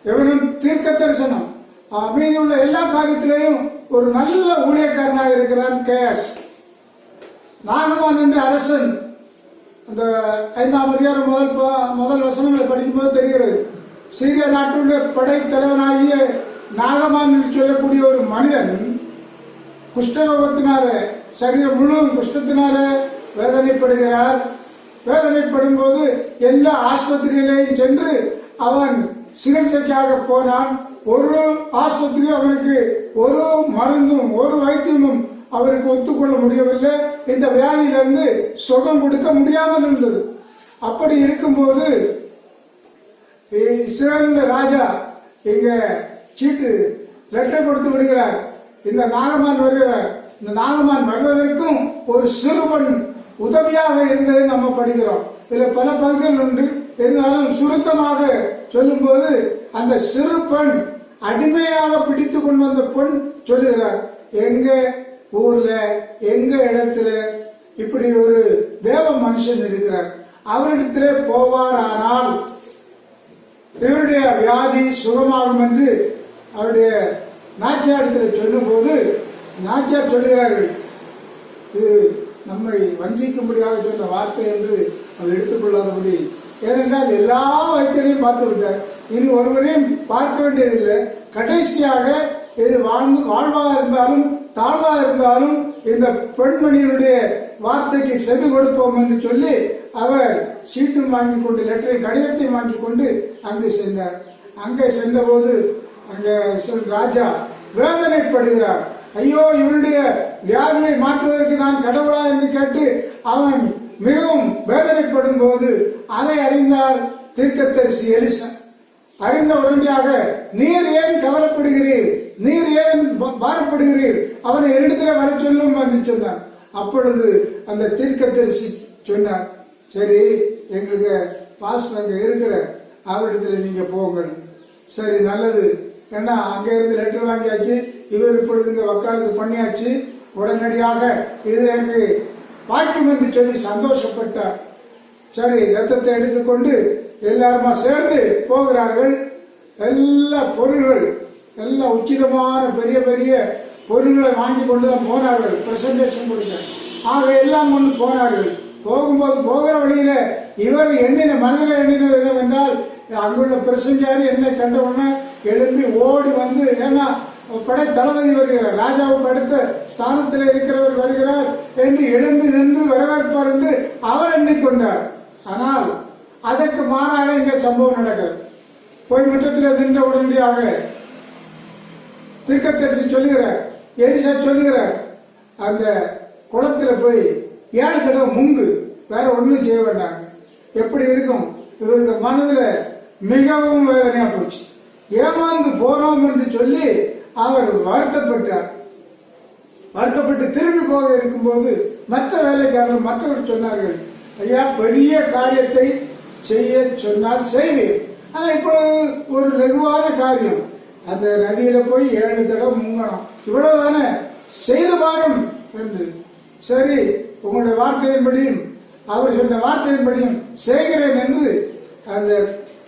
இவனும் தீர்க்க தரிசனம் மீதியுள்ள எல்லா காரியத்திலையும் ஒரு நல்ல ஊழியக்காரனாக இருக்கிறான் கேயாஸ். நாகமான் என்ற அரசன், அந்த 5ஆம் அதிகாரம் முதல் வசனங்களை படிக்கும்போது தெரிகிறது. சீரிய நாட்டுடைய படை தலைவனாகிய நாகமான் என்று சொல்லக்கூடிய ஒரு மனிதன் குஷ்டரோகத்தினால, சரீரம் முழுவதும் குஷ்டத்தினால வேதனைப்படுகிறார். வேதனைப்படும் போது எல்லா ஆஸ்பத்திரியிலையும் சென்று அவன் சிகிச்சைக்காக போனான். ஒரு ஆஸ்பத்திரி அவனுக்கு ஒரு மருந்தும் ஒரு வைத்தியமும் அவருக்கு ஒத்துக்கொள்ள முடியவில்லை. இந்த வியாதியிலிருந்து சுகம் கொடுக்க முடியாமல் இருந்தது. அப்படி இருக்கும்போது இஸ்ரவேல் ராஜா இங்க சீட்டு லெட்டர் கொடுத்து விடுகிறார். இந்த நாகமான் வருகிறார். இந்த நாகமான் வருவதற்கும் ஒரு சிறுவன் உதவியாக இருந்ததை நம்ம படிக்கிறோம். இதுல பல பகுதிகள் உண்டு. இருந்தாலும் சுருக்கமாக சொல்லும் போது, அந்த சிறு பெண், அடிமையாக பிடித்து கொண்டு வந்த பெண் சொல்லுகிறார், எங்க ஊர்ல எங்க இடத்துல இப்படி ஒரு தேவ மனுஷன் இருக்கிறார், அவரிடத்திலே போவார் ஆனால் இவருடைய வியாதி சுகமாகும் என்று அவருடைய நாச்சியாரிடத்தில் சொல்லும் போது நாச்சியார் சொல்லுகிறார்கள், இது நம்மை வஞ்சிக்கும்படியாக சொன்ன வார்த்தை என்று அவர் எடுத்துக்கொள்ளாதபடி, ஏனென்றால் எல்லா வைத்தியரையும் பார்த்து விட்டார், இனி ஒருவரையும் பார்க்க வேண்டியதில்லை, கடைசியாக இது வாழ்வாக இருந்தாலும் தாழ்வாக இருந்தாலும் இந்த பெண்மணியினுடைய வார்த்தைக்கு செவி கொடுப்போம் என்று சொல்லி அவர் சீட்டும் வாங்கி கொண்டு லெட்டரை கடிதத்தை வாங்கி கொண்டு அங்கு சென்றார். அங்கே சென்றபோது அங்கே ராஜா வேதனைப்படுகிறார். ஐயோ, இவருடைய வியாதியை மாற்றுவதற்கு நான் கடவுளா என்று கேட்டு அவன் மிகவும் வேதனைப்படும் போது அதை அறிந்தார் தீர்க்கதரிசி எலிசா. அறிந்த உடனடியாக, நீர் ஏன் கவலைப்படுகிறீர், நீர் ஏன் பாரப்படுகிறீர், அவனை என்னிடத்தில் வர சொல்லும் என்று சொன்னார். அப்பொழுது அந்த தீர்க்கதரிசி சொன்னார், சரி, எங்களுக்கு பாஸ்டர் அங்க இருக்கிற அவரிடத்துல நீங்க போங்கள். சரி, நல்லது. ஏன்னா அங்க இருந்து லெட்டர் வாங்கியாச்சு, இவர் இப்பொழுது இங்க வக்காலத்து பண்ணியாச்சு, உடனடியாக இது எனக்கு வாய்க்கும் என்று சொல்லி சந்தோஷப்பட்டார். சரி, ரத்தத்தை எடுத்துக்கொண்டு எல்லாருமா சேர்ந்து போகிறார்கள். எல்லா பொருள்கள், எல்லா உச்சிதமான பெரிய பெரிய பொருள்களை வாங்கி கொண்டுதான் போனார்கள் பிரசன்டேஷன் கொடுக்க. ஆக எல்லாம் கொண்டு போனார்கள். போகும்போது போகிற வழியில இவர் மனதில் எண்ணினது என்னவென்றால், அங்குள்ள பிரசஞ்சாரி என்னை கண்ட உடனே எழும்பி ஓடி வந்து, ஏன்னா படை தளபதி வருகிறார், ராஜாவுக்கு அடுத்த ஸ்தானத்தில் இருக்கிறவர் வருகிறார் என்று எழும்பி நின்று வரவேற்பார் என்று அவர் எண்ணிக்கொண்டார். ஆனால் அதற்கு மாறாக இங்க சம்பவம் நடக்கிறது. போய் முற்றத்தில் நின்ற உடனடியாக தீர்க்கதரிசி சொல்லுகிறார், எலிசா சொல்லுகிறார், அந்த குளத்துல போய் 7 தடவை முங்கு, வேற ஒன்றும் செய்ய வேண்டாங்க. எப்படி இருக்கும்? இவருக்கு மனதுல மிகவும் வேதனையா போச்சு. ஏமாந்து போனோம் என்று சொல்லி அவர் வருத்தப்பட்டார். வருத்தப்பட்டு திரும்பி போக இருக்கும்போது மற்ற வேலைக்காரர்கள் மற்றவர்கள் சொன்னார்கள், ஐயா, பெரிய காரியத்தை செய்ய சொன்னால் செய்வீர், ஆனா இப்பொழுது ஒரு லகுவான காரியம், அந்த நதியில போய் 7 தடவை முங்கணும், இவ்வளவுதானே, செய்து பாரும் என்று. சரி, உங்களுடைய வார்த்தையின்படியும் அவர் சொன்ன வார்த்தையின்படியும் செய்கிறேன் என்று அந்த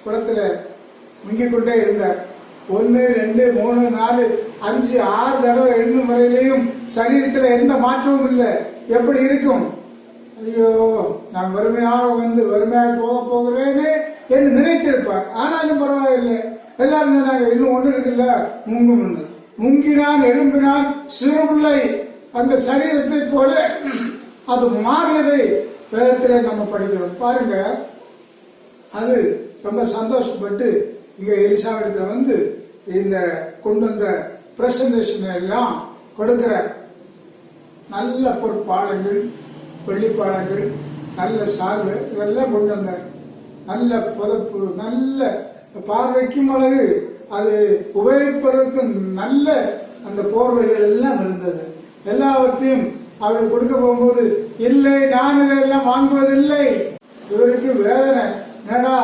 குளத்துல முங்கிக் கொண்டே இருந்தார். 1, 2, 3, 4, 5, 6 தடவை எண்ணும் முறையிலையும் சரீரத்தில் எந்த மாற்றமும் இல்லை. எப்படி இருக்கும்? ஐயோ, நான் வறுமையாக வந்து வறுமையாக போகிறேன்னு என்று நினைத்திருப்பார். ஆனாலும் பரவாயில்லை, எல்லாரும் சொன்னாங்க, இன்னும் ஒண்ணு இருக்குல்ல, முங்கும். முங்கினான், எழும்பினான், சிறுபிள்ளை அந்த சரீரத்தை போல அது மாறியதை வேதத்தில் நம்ம படிக்கிறோம். பாருங்க, அது ரொம்ப சந்தோஷப்பட்டு இங்க எலிசாவிடத்துல வந்து இந்த கொண்டு வந்த பிரசன்டேஷன் எல்லாம் கொடுக்கிறார். நல்ல பொற்பாலங்கள், வெள்ளிப்பாலங்கள், நல்ல சால்வு, இதெல்லாம் கொண்டு வந்தார். நல்ல புதப்பு, நல்ல பார்வைக்கும் அழகு, அது உபயோகிப்பதற்கு நல்ல அந்த போர்வைகள் எல்லாம் இருந்தது. எல்லாவற்றையும் அவர் கொடுக்க போகும்போது, இல்லை, நான் இதெல்லாம் வாங்குவதில்லை. இவருக்கு வேதனை, என்னடா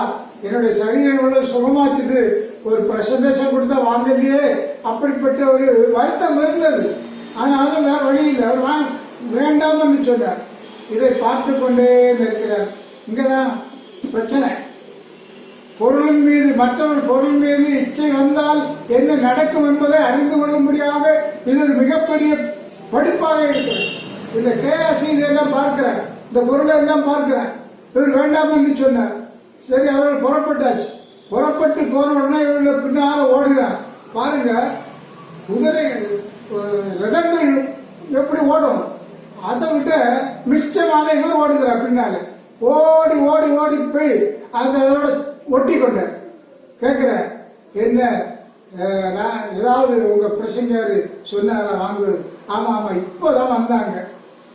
என்னுடைய சரீரம் இவ்வளவு சுகமாச்சுது, ஒரு பிரசன்டேஷன் கொடுத்தா வாங்கலையே, அப்படிப்பட்ட ஒரு வருத்தம் இருந்தது. ஆனாலும் வேற வழி இல்லை, அவர் வேண்டாம் என்று சொன்னார். இதை பார்த்து கொண்டே இருக்கிறார். இங்கதான் பிரச்சனை. பொருளின் மீது, மற்றவர் பொருள் மீது இச்சை வந்தால் என்ன நடக்கும் என்பதை அறிந்து கொள்ளும்படியாக இது ஒரு மிகப்பெரிய படிப்பாக இருக்கிறது. இந்த கேஎஸ்சி இதெல்லாம் பார்க்கிறார், இந்த பொருளை எல்லாம் பார்க்கிறார். இவர் வேண்டாம் என்று சொன்னார். சரி, அவர்கள் புறப்பட்டாச்சு. புறப்பட்டு போன உடனே இவர்கள் பின்னால ஓடுகிறார். பாருங்க, குதிரை ரதங்கள் எப்படி ஓடும், அதை விட மிச்சமாக இவர் ஓடுகிறார் பின்னால. ஓடி ஓடி ஓடி போய் அதோட ஒட்டி கொண்டார். கேட்கிற, என்ன ஏதாவது உங்க பிரசங்கர் சொன்னாரா வாங்கு? ஆமா ஆமா, இப்பதான் வந்தாங்க,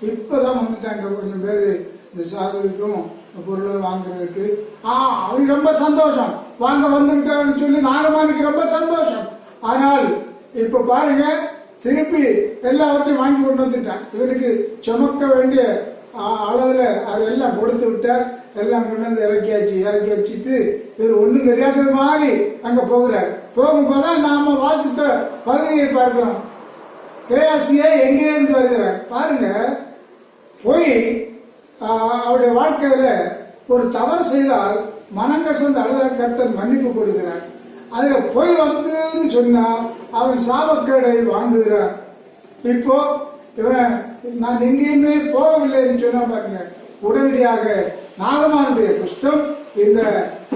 இப்பதான் வந்துட்டாங்க கொஞ்சம் பேரு இந்த சார்புக்கும் பொருள் வாங்குறதுக்கு. அவருக்கு ரொம்ப சந்தோஷம், வாங்க வந்துட்டான்னு சொல்லி நாகமானுக்கு ரொம்ப சந்தோஷம். ஆனால் இப்ப பாருங்க, திருப்பி எல்லாவற்றையும் வாங்கி கொண்டு வந்துட்டான். இவருக்கு சுமக்க வேண்டிய அளவுல அவர் எல்லாம் கொடுத்து விட்டார். எல்லாம் கொண்டு வந்து இறக்கி வச்சுட்டு இவர் ஒண்ணும் தெரியாதது மாதிரி அங்க போகிறார். போகும்போதுதான் நாம வாசித்த பகுதியை பார்க்கிறோம். கேஆசியே எங்கே இருந்து வருகிறார் பாருங்க. போய் அவருடைய வாழ்க்கையில ஒரு தவறு செய்தால் மனங்கசந்து அழுத கர்த்தர் மன்னிப்பு கொடுக்கிறார். அதுல போய் வந்துன்னு சொன்னா அவன் சாபக்கேடை வாங்குகிறார். இப்போ இவன் நான் எங்கேயுமே போகவில்லைன்னு சொன்னா பாருங்க, உடனடியாக நாகமானுடைய குஷ்டம் இந்த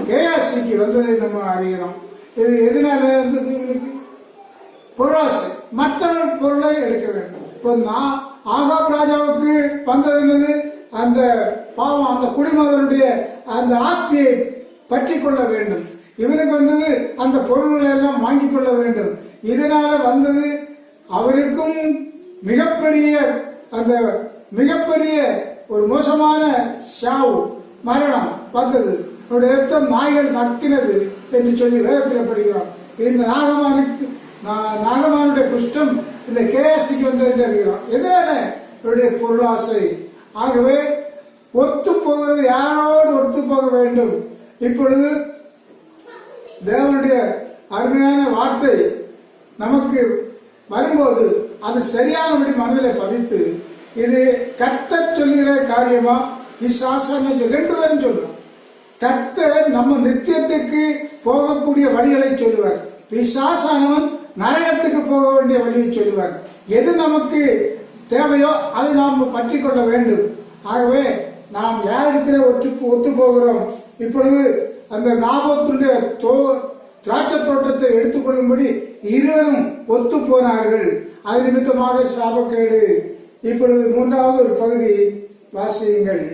கேஆசிக்கு வந்ததை நம்ம அறிகிறோம். இது எதனால இருந்தது? இவனுக்கு பொருளாசை, மற்றவர்கள் பொருளை எடுக்க வேண்டும். இப்போ ஆகாப் ராஜாவுக்கு வந்தது என்னது? அந்த பாவம், அந்த குடிமகனுடைய அந்த ஆஸ்தியை பற்றி கொள்ள வேண்டும். இவனுக்கு வந்தது அந்த பொருள்களை எல்லாம் வாங்கிக் கொள்ள வேண்டும். இதனால வந்தது அவருக்கும் மிகப்பெரிய ஒரு மோசமான சாவு, மரணம் வந்தது. அவருடைய ரத்தம் நாய்கள் நக்கினது என்று சொல்லி வேதத்தில் படிக்கிறோம். இந்த நாகமானுடைய குஷ்டம் இந்த கேசிக்கு வந்தது என்று அறிகிறோம். எதனால? அவருடைய பொருளாசை. ஆகவே ஒத்து போகிறது, யாரோடு ஒத்து போக வேண்டும். இப்பொழுது தேவனுடைய அருமையான வார்த்தை நமக்கு வரும்போது அது சரியானபடி மனதில் பதித்து, இது கர்த்தர் சொல்லுகிற காரியமா பிசாசான ரெண்டு பேரும் சொல்றோம். கர்த்தர் நம்ம நித்தியத்துக்கு போகக்கூடிய வழிகளை சொல்லுவார், பிசாசானவன் நரகத்துக்கு போக வேண்டிய வழியை சொல்லுவார். எது நமக்கு தேவையோ அதை நாம் பற்றி கொள்ள வேண்டும். ஆகவே நாம் யாரிடத்திலே ஒத்து போகிறோம். இப்பொழுது அந்த நாபோத்துடைய திராட்சை தோட்டத்தை எடுத்துக்கொள்ளும்படி இருவரும் ஒத்து போனார்கள். அது நிமித்தமாக சாபக்கேடு. இப்பொழுது மூன்றாவது ஒரு பகுதி வாசியுங்கள்.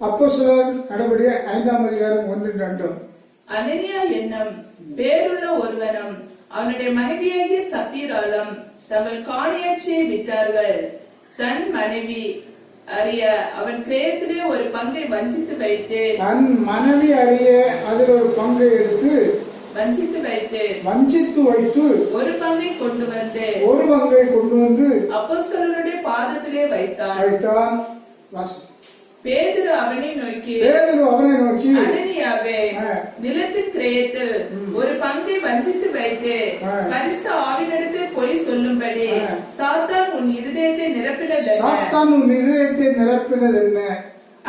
அப்போஸ்தலர் நடபடிகள் 5ஆம் அதிகாரம் 1-2. அனனியா என்னும் பேருள்ள ஒருவனும் அவனுடைய மனைவியாகிய சப்பீராலும் தங்கள் காணியாட்சியை விட்டார்கள். தன் மனைவி அறிய அவன் கிரயத்திலே ஒரு பங்கை வஞ்சித்து வைத்து, தன் மனைவி அறிய அதில் ஒரு பங்கை எடுத்து வஞ்சித்து வைத்து ஒரு பங்கை கொண்டு வந்து அப்போஸ்தலருடைய பாதத்திலே வைத்தான். பேதுரு அவனை நோக்கி, அனனியாவே, நிலத்தின் கிரயத்தில் ஒரு பங்கை வஞ்சித்து வைத்து பரிசுத்த ஆவியினிடத்தில் பொய் சொல்லும்படி சாத்தான் உன் இருதயத்தை நிரப்பினது என்ன?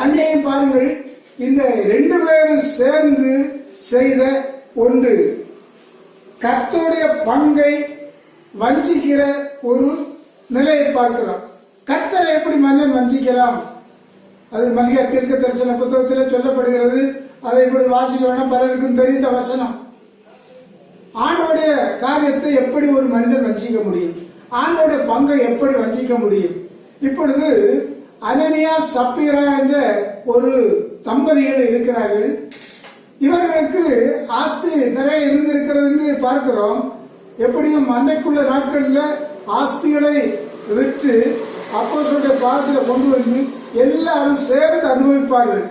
அங்கேயும் பாருங்கள், இந்த ரெண்டு பேரும் சேர்ந்து செய்த ஒன்று. கர்த்தருடைய பங்கை வஞ்சிக்கிற ஒரு நிலையை பார்க்கிறோம். கர்த்தரை எப்படி மனிதன் வஞ்சிக்கலாம்? அது மல்லிகா தீர்க்க தரிசன புத்தகத்தில் சொல்லப்படுகிறது. அதை இப்படி வாசிக்க வேண்டாம், பலருக்கும் தெரிந்த வசனம். ஆண்டோடைய காரியத்தை எப்படி ஒரு மனிதன் வஞ்சிக்க முடியும்? ஆண்டோடைய பங்கை எப்படி வஞ்சிக்க முடியும்? இப்பொழுது அனனியா சப்பீரா என்ற ஒரு தம்பதிகள் இருக்கிறார்கள். இவர்களுக்கு ஆஸ்தி நிறைய இருந்திருக்கிறது என்று பார்க்கிறோம். எப்படியும் அன்றைக்குள்ள நாட்களில் ஆஸ்திகளை விற்று அப்போஸ்தலருடைய பாதத்தில் கொண்டு வந்து எல்லாரும் சேர்ந்து அனுபவிப்பார்கள்.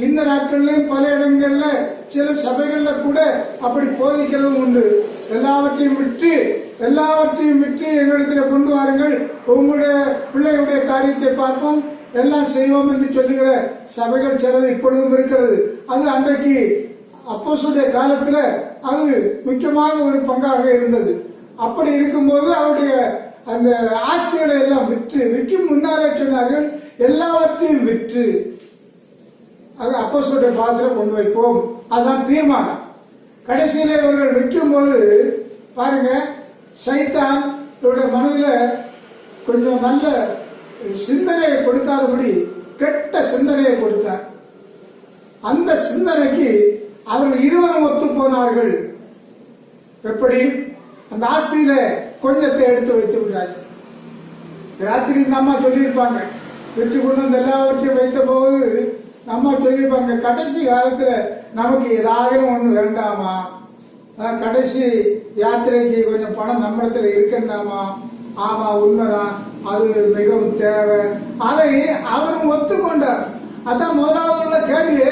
இந்த நாட்களிலும் பல இடங்கள்ல சில சபைகள்ல கூட அப்படி போதிக்கிறதும் உண்டு. எல்லாவற்றையும் விற்று எங்களிடத்தில் கொண்டு வாருங்கள், உங்களுடைய பிள்ளைகளுடைய காரியத்தை பார்ப்போம், எல்லாம் செய்வோம் என்று சொல்லுகிற சபைகள் சிலது இப்பொழுதும் இருக்கிறது. அது அன்றைக்கு அப்போஸ்தலருடைய காலத்துல அது முக்கியமாக ஒரு பங்காக இருந்தது. அப்படி இருக்கும்போது அவருடைய அந்த ஆஸ்திகளை எல்லாம் விற்கும் முன்னாலே சொன்னார்கள், எல்லாவற்றையும் விற்று அது அப்போஸ்தலருடைய பாதத்தில் கொண்டு வைப்போம். அதுதான் தீர்மானம். கடைசியிலே இவர்கள் விற்கும் போது பாருங்க, சைத்தான் இவருடைய மனதில் கொஞ்சம் நல்ல சிந்தனையை கொடுக்காதபடி கெட்ட சிந்தனையை கொடுத்தார். அந்த சிந்தனைக்கு அவர்கள் இருவரும் ஒத்து போனார்கள். எப்படி? அந்த ஆஸ்தியில கொஞ்சத்தை எடுத்து வைத்து விட்டார்கள். ராத்திரி இந்த அம்மா சொல்லியிருப்பாங்க, விட்டு கொண்டு வந்து எல்லாவற்றையும் வைத்த போது அம்மா சொல்லியிருப்பாங்க, கடைசி காலத்துல நமக்கு ஏதாவது ஒண்ணு வேண்டாமா? கடைசி யாத்திரைக்கு கொஞ்சம் பணம் நம்மிடத்துல இருக்கண்டாமா? ஆமா, உண்மைதான், அது மிகவும் தேவை. அதை அவரும் ஒத்துக்கொண்டார். அதான் முதலாவது உள்ள கேள்வி,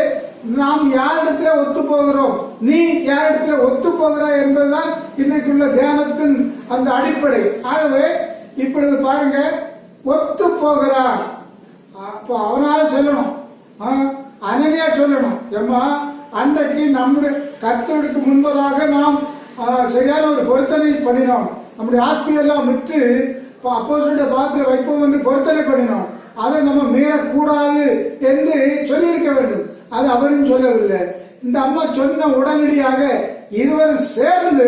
நாம் யாரிடத்துல ஒத்து போகிறோம், நீ யாரிடத்துல ஒத்து போகிறாய் என்பதுதான் இன்னைக்குள்ள தியானத்தின் அந்த அடிப்படை. ஆகவே இப்பொழுது பாருங்க, ஒத்து போகிறான். அப்போ அவனால சொல்லணும், அனனியா சொல்லணும், ஏமா அன்றைக்கு நம்முடைய கர்த்தருக்கு முன்பதாக நாம் சரியான ஒரு பொருத்தனை பண்ணினோம், நம்முடைய ஆஸ்தியெல்லாம் விட்டு அப்போஸ்தலருடைய பாதத்தில் வைப்போம் என்று பொருத்தனை பண்ணினோம், அதை நம்ம மீறக்கூடாது என்று சொல்லியிருக்க வேண்டும். அது அவரும் சொல்லவில்லை. இந்த அம்மா சொன்ன உடனடியாக இருவரும் சேர்ந்து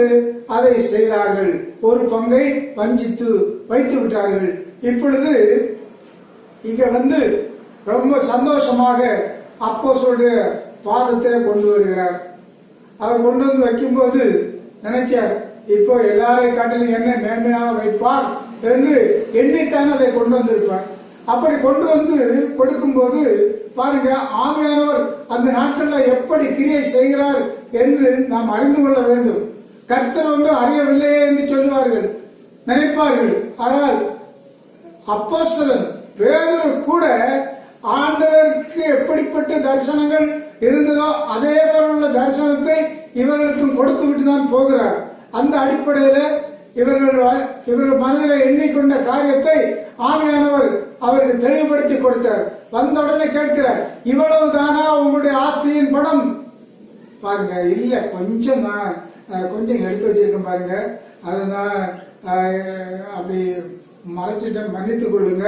அதை செய்தார்கள். ஒரு பங்கை வஞ்சித்து வைத்து விட்டார்கள். இப்பொழுது இங்க வந்து ரொம்ப சந்தோஷமாக அப்போஸ்தலருடைய பாதத்திலே கொண்டு வருகிறார். அவர் கொண்டு வந்து வைக்கும்போது நினைச்சார், இப்போ எல்லாரையும் காட்டிலும் என்ன மேன்மையாக வைப்பார் என்று எண்ணித்தான் அதை கொண்டு வந்திருப்பார். அப்படி கொண்டு வந்து கொடுக்கும்போது பாருங்க, ஆவியானவர் அந்த நாட்கள்ல எப்படி கிரியை செய்கிறார் என்று நாம் அறிந்து கொள்ள வேண்டும். கர்த்தர் ஒன்று அறியவில்லையே என்று சொல்லுவார்கள், நினைப்பார்கள். ஆனால் அப்போஸ்தலன் பேதுரு கூட ஆண்டவருக்கு எப்படிப்பட்ட தரிசனங்கள் இருந்ததோ அதே போல தரிசனத்தை இவர்களுக்கும் கொடுத்து விட்டு தான் போகிறார். அந்த அடிப்படையில இவர்கள் மனதில் எண்ணிக்கொண்ட காரியத்தை ஆவியானவர் அவருக்கு தெளிவுபடுத்தி கொடுத்தார். வந்த உடனே கேட்கிறார், இவ்வளவு தானா உங்களுடைய ஆஸ்தியின் பணம்? பாருங்க, இல்ல கொஞ்சம் கொஞ்சம் எடுத்து வச்சிருக்கேன் பாருங்க, அதை நான் அப்படி மறைச்சிட்டேன், மன்னித்துக் கொள்ளுங்க,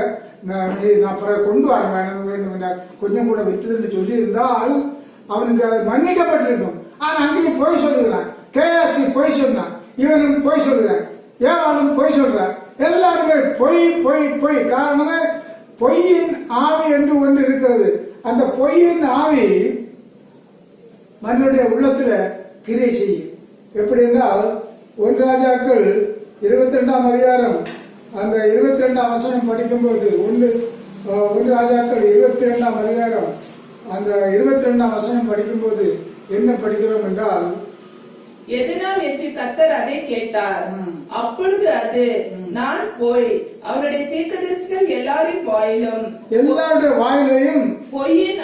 நான் பிறகு கொண்டு வர வேண்டும் என்றார். கொஞ்சம் கூட விட்டுதுன்னு சொல்லி இருந்தால் அவனுக்கு அது மன்னிக்கப்பட்டிருக்கும். ஆனா அங்கேயும் பொய் சொல்லுகிறான். கேஆர்சி பொய் சொன்னான், இவனுக்கு பொய் சொல்லுறான், ஏவாளும் பொய் சொல்றான். எல்லாருமே பொய் பொய் பொய். காரணமே பொய்யின் ஆவி என்று ஒன்று இருக்கிறது. அந்த பொய்யின் ஆவி மன்னுடைய உள்ளத்துல கிரியை செய்யும். எப்படி என்றால் 1 ராஜாக்கள் 22ஆம் அதிகாரம் அந்த 22ஆம் வசனம் படிக்கும்போது 1 ராஜாக்கள் 22ஆம் அதிகாரம் அந்த 22ஆம் வசனம் படிக்கும்போது என்ன படிக்கிறோம் என்றால், எதனால் என்று கர்த்தர் அதை கேட்டார். அப்பொழுது அது, நான் போய் அவருடைய தீர்க்கதரிசிகள் எல்லாருடைய வாயிலையும் பொய்யின்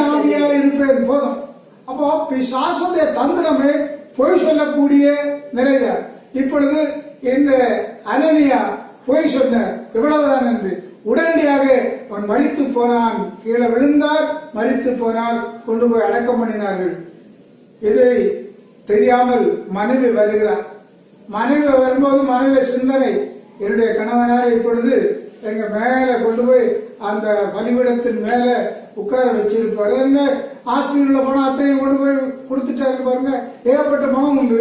ஆவியா இருப்பேன். போதும். அப்போ பிசாசுடைய தந்திரமே பொய் சொல்லக்கூடிய நிலைதான். இப்பொழுது இந்த அனனியா பொய் சொன்னார், இவ்வளவுதான் என்று. உடனடியாக அவன் மரித்து போனான், கீழே விழுந்தார், மரித்து போனார், கொண்டு போய் அடக்கம் பண்ணினார்கள். இதை தெரியாமல் மனைவி வருகிறார். மனைவி வரும்போது மனைவி சிந்தனை, என்னுடைய கணவனார் இப்பொழுது எங்க மேல கொண்டு போய் அந்த பலிபீடத்தின் மேல உட்கார வச்சிருப்பாரு, என்ன ஆஸ்தியில் உள்ள பணம் அத்தனையும் கொண்டு போய் கொடுத்துட்டாரு பாருங்க. ஏகப்பட்ட பணம் உண்டு,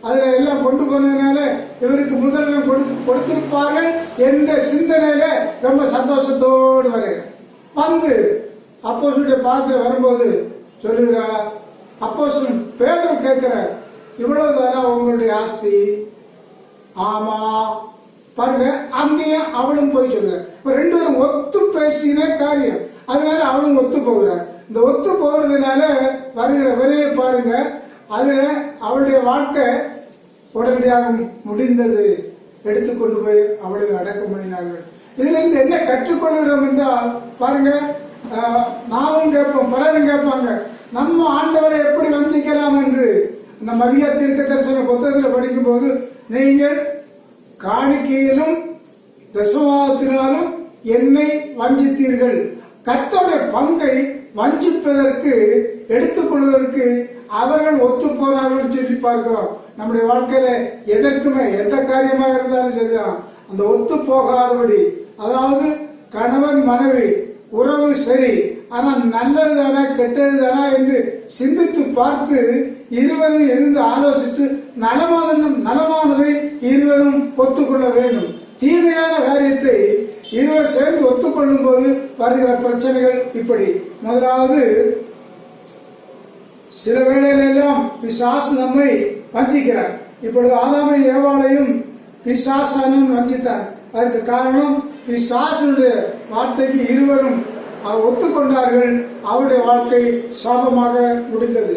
அதுல எல்லாம் கொண்டு போனதுனால இவருக்கு முதலிடம் கொடுத்திருப்பார்கள் என்ற சிந்தனையில ரொம்ப சந்தோஷத்தோடு வருகிறார். வந்து அப்போஸ்தலனுடைய பாத்திர வரும்போது சொல்லுகிறா, அப்போஸ்தலன் பேதுரு கேட்கிறார், இவ்வளவுதானா உங்களுடைய ஆஸ்தி? ஆமா. பாருங்க, அங்கேயும் அவளும் போய் சொல்ற. இப்ப 2 பேரும் ஒத்து பேசின காரியம், அதனால அவளும் ஒத்து போகிறார். இந்த ஒத்து போகிறதுனால வருகிற விலையை பாருங்க. அதுல அவளுடைய வாழ்க்கை உடனடியாக முடிந்தது. எடுத்துக்கொண்டு போய் அவளை அடக்கம் பண்ணினார்கள். இதுல இருந்து என்ன கற்றுக்கொள்கிறோம் என்றால் பாருங்க, நாமும் கேட்போம், பலரும் கேட்பாங்க, நம்ம ஆண்டவரை எப்படி வஞ்சிக்கலாம் என்று. இந்த மரியா தீர்க்க தரிசன புத்தகத்தில் படிக்கும் போது, நீங்கள் காணிக்கையிலும் தசமபாகத்தினாலும் என்னை வஞ்சித்தீர்கள். கர்த்தருடைய பங்கை வஞ்சிப்பதற்கு எடுத்துக்கொள்வதற்கு அவர்கள் ஒத்து போனார்கள் சொல்லி பார்க்கிறோம். நம்முடைய வாழ்க்கையில எதற்குமே எந்த காரியமாக இருந்தாலும் சரிதான், அந்த ஒத்து போகாதபடி, அதாவது கணவன் மனைவி உறவு சரி, ஆனால் நல்லதுதானா கெட்டதுதானா என்று சிந்தித்து பார்த்து இருவரும் இருந்து ஆலோசித்து நலமானதை இருவரும் ஒத்துக்கொள்ள வேண்டும். தீமையான காரியத்தை இருவர் சேர்ந்து ஒத்துக்கொள்ளும் போது வருகிற பிரச்சனைகள் இப்படி. முதலாவது, சில வேளையில எல்லாம் பிசாசு நம்மை வஞ்சிக்கிறார். இப்பொழுது ஆதாமை ஏவாளையும் பிசாசானும் வஞ்சித்தார். அதற்கு காரணம் பிசாசுடைய வார்த்தைக்கு இருவரும் ஒத்துக்கொண்டார்கள். அவருடைய வாழ்க்கை சாபமாக முடிந்தது.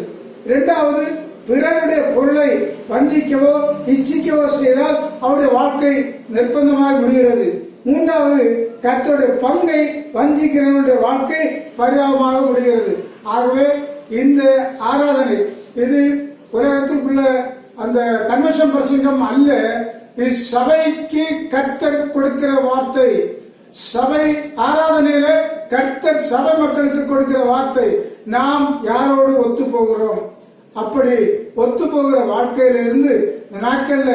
2வது, பிறருடைய பொருளை வஞ்சிக்கவோ இச்சிக்கவோ செய்தால் அவருடைய வாழ்க்கை நிர்பந்தமாக முடிகிறது. 3வது, கர்த்தருடைய பங்கை வஞ்சிக்கிறவனுடைய வாழ்க்கை பரிதாபமாக முடிகிறது. ஆகவே இந்த ஆராதனை இது உலகத்துக்குள்ள அந்த கன்வென்ஷன் பிரசங்கம் அல்ல. இது சபைக்கு கர்த்தர் கொடுக்கிற வார்த்தை. சபை ஆராதனையில கர்த்தர் சபை மக்களுக்கு கொடுக்கிற வார்த்தை. நாம் யாரோடு ஒத்து போகிறோம்? அப்படி ஒத்து போகிற வாழ்க்கையில இருந்து இந்த நாட்கள்ல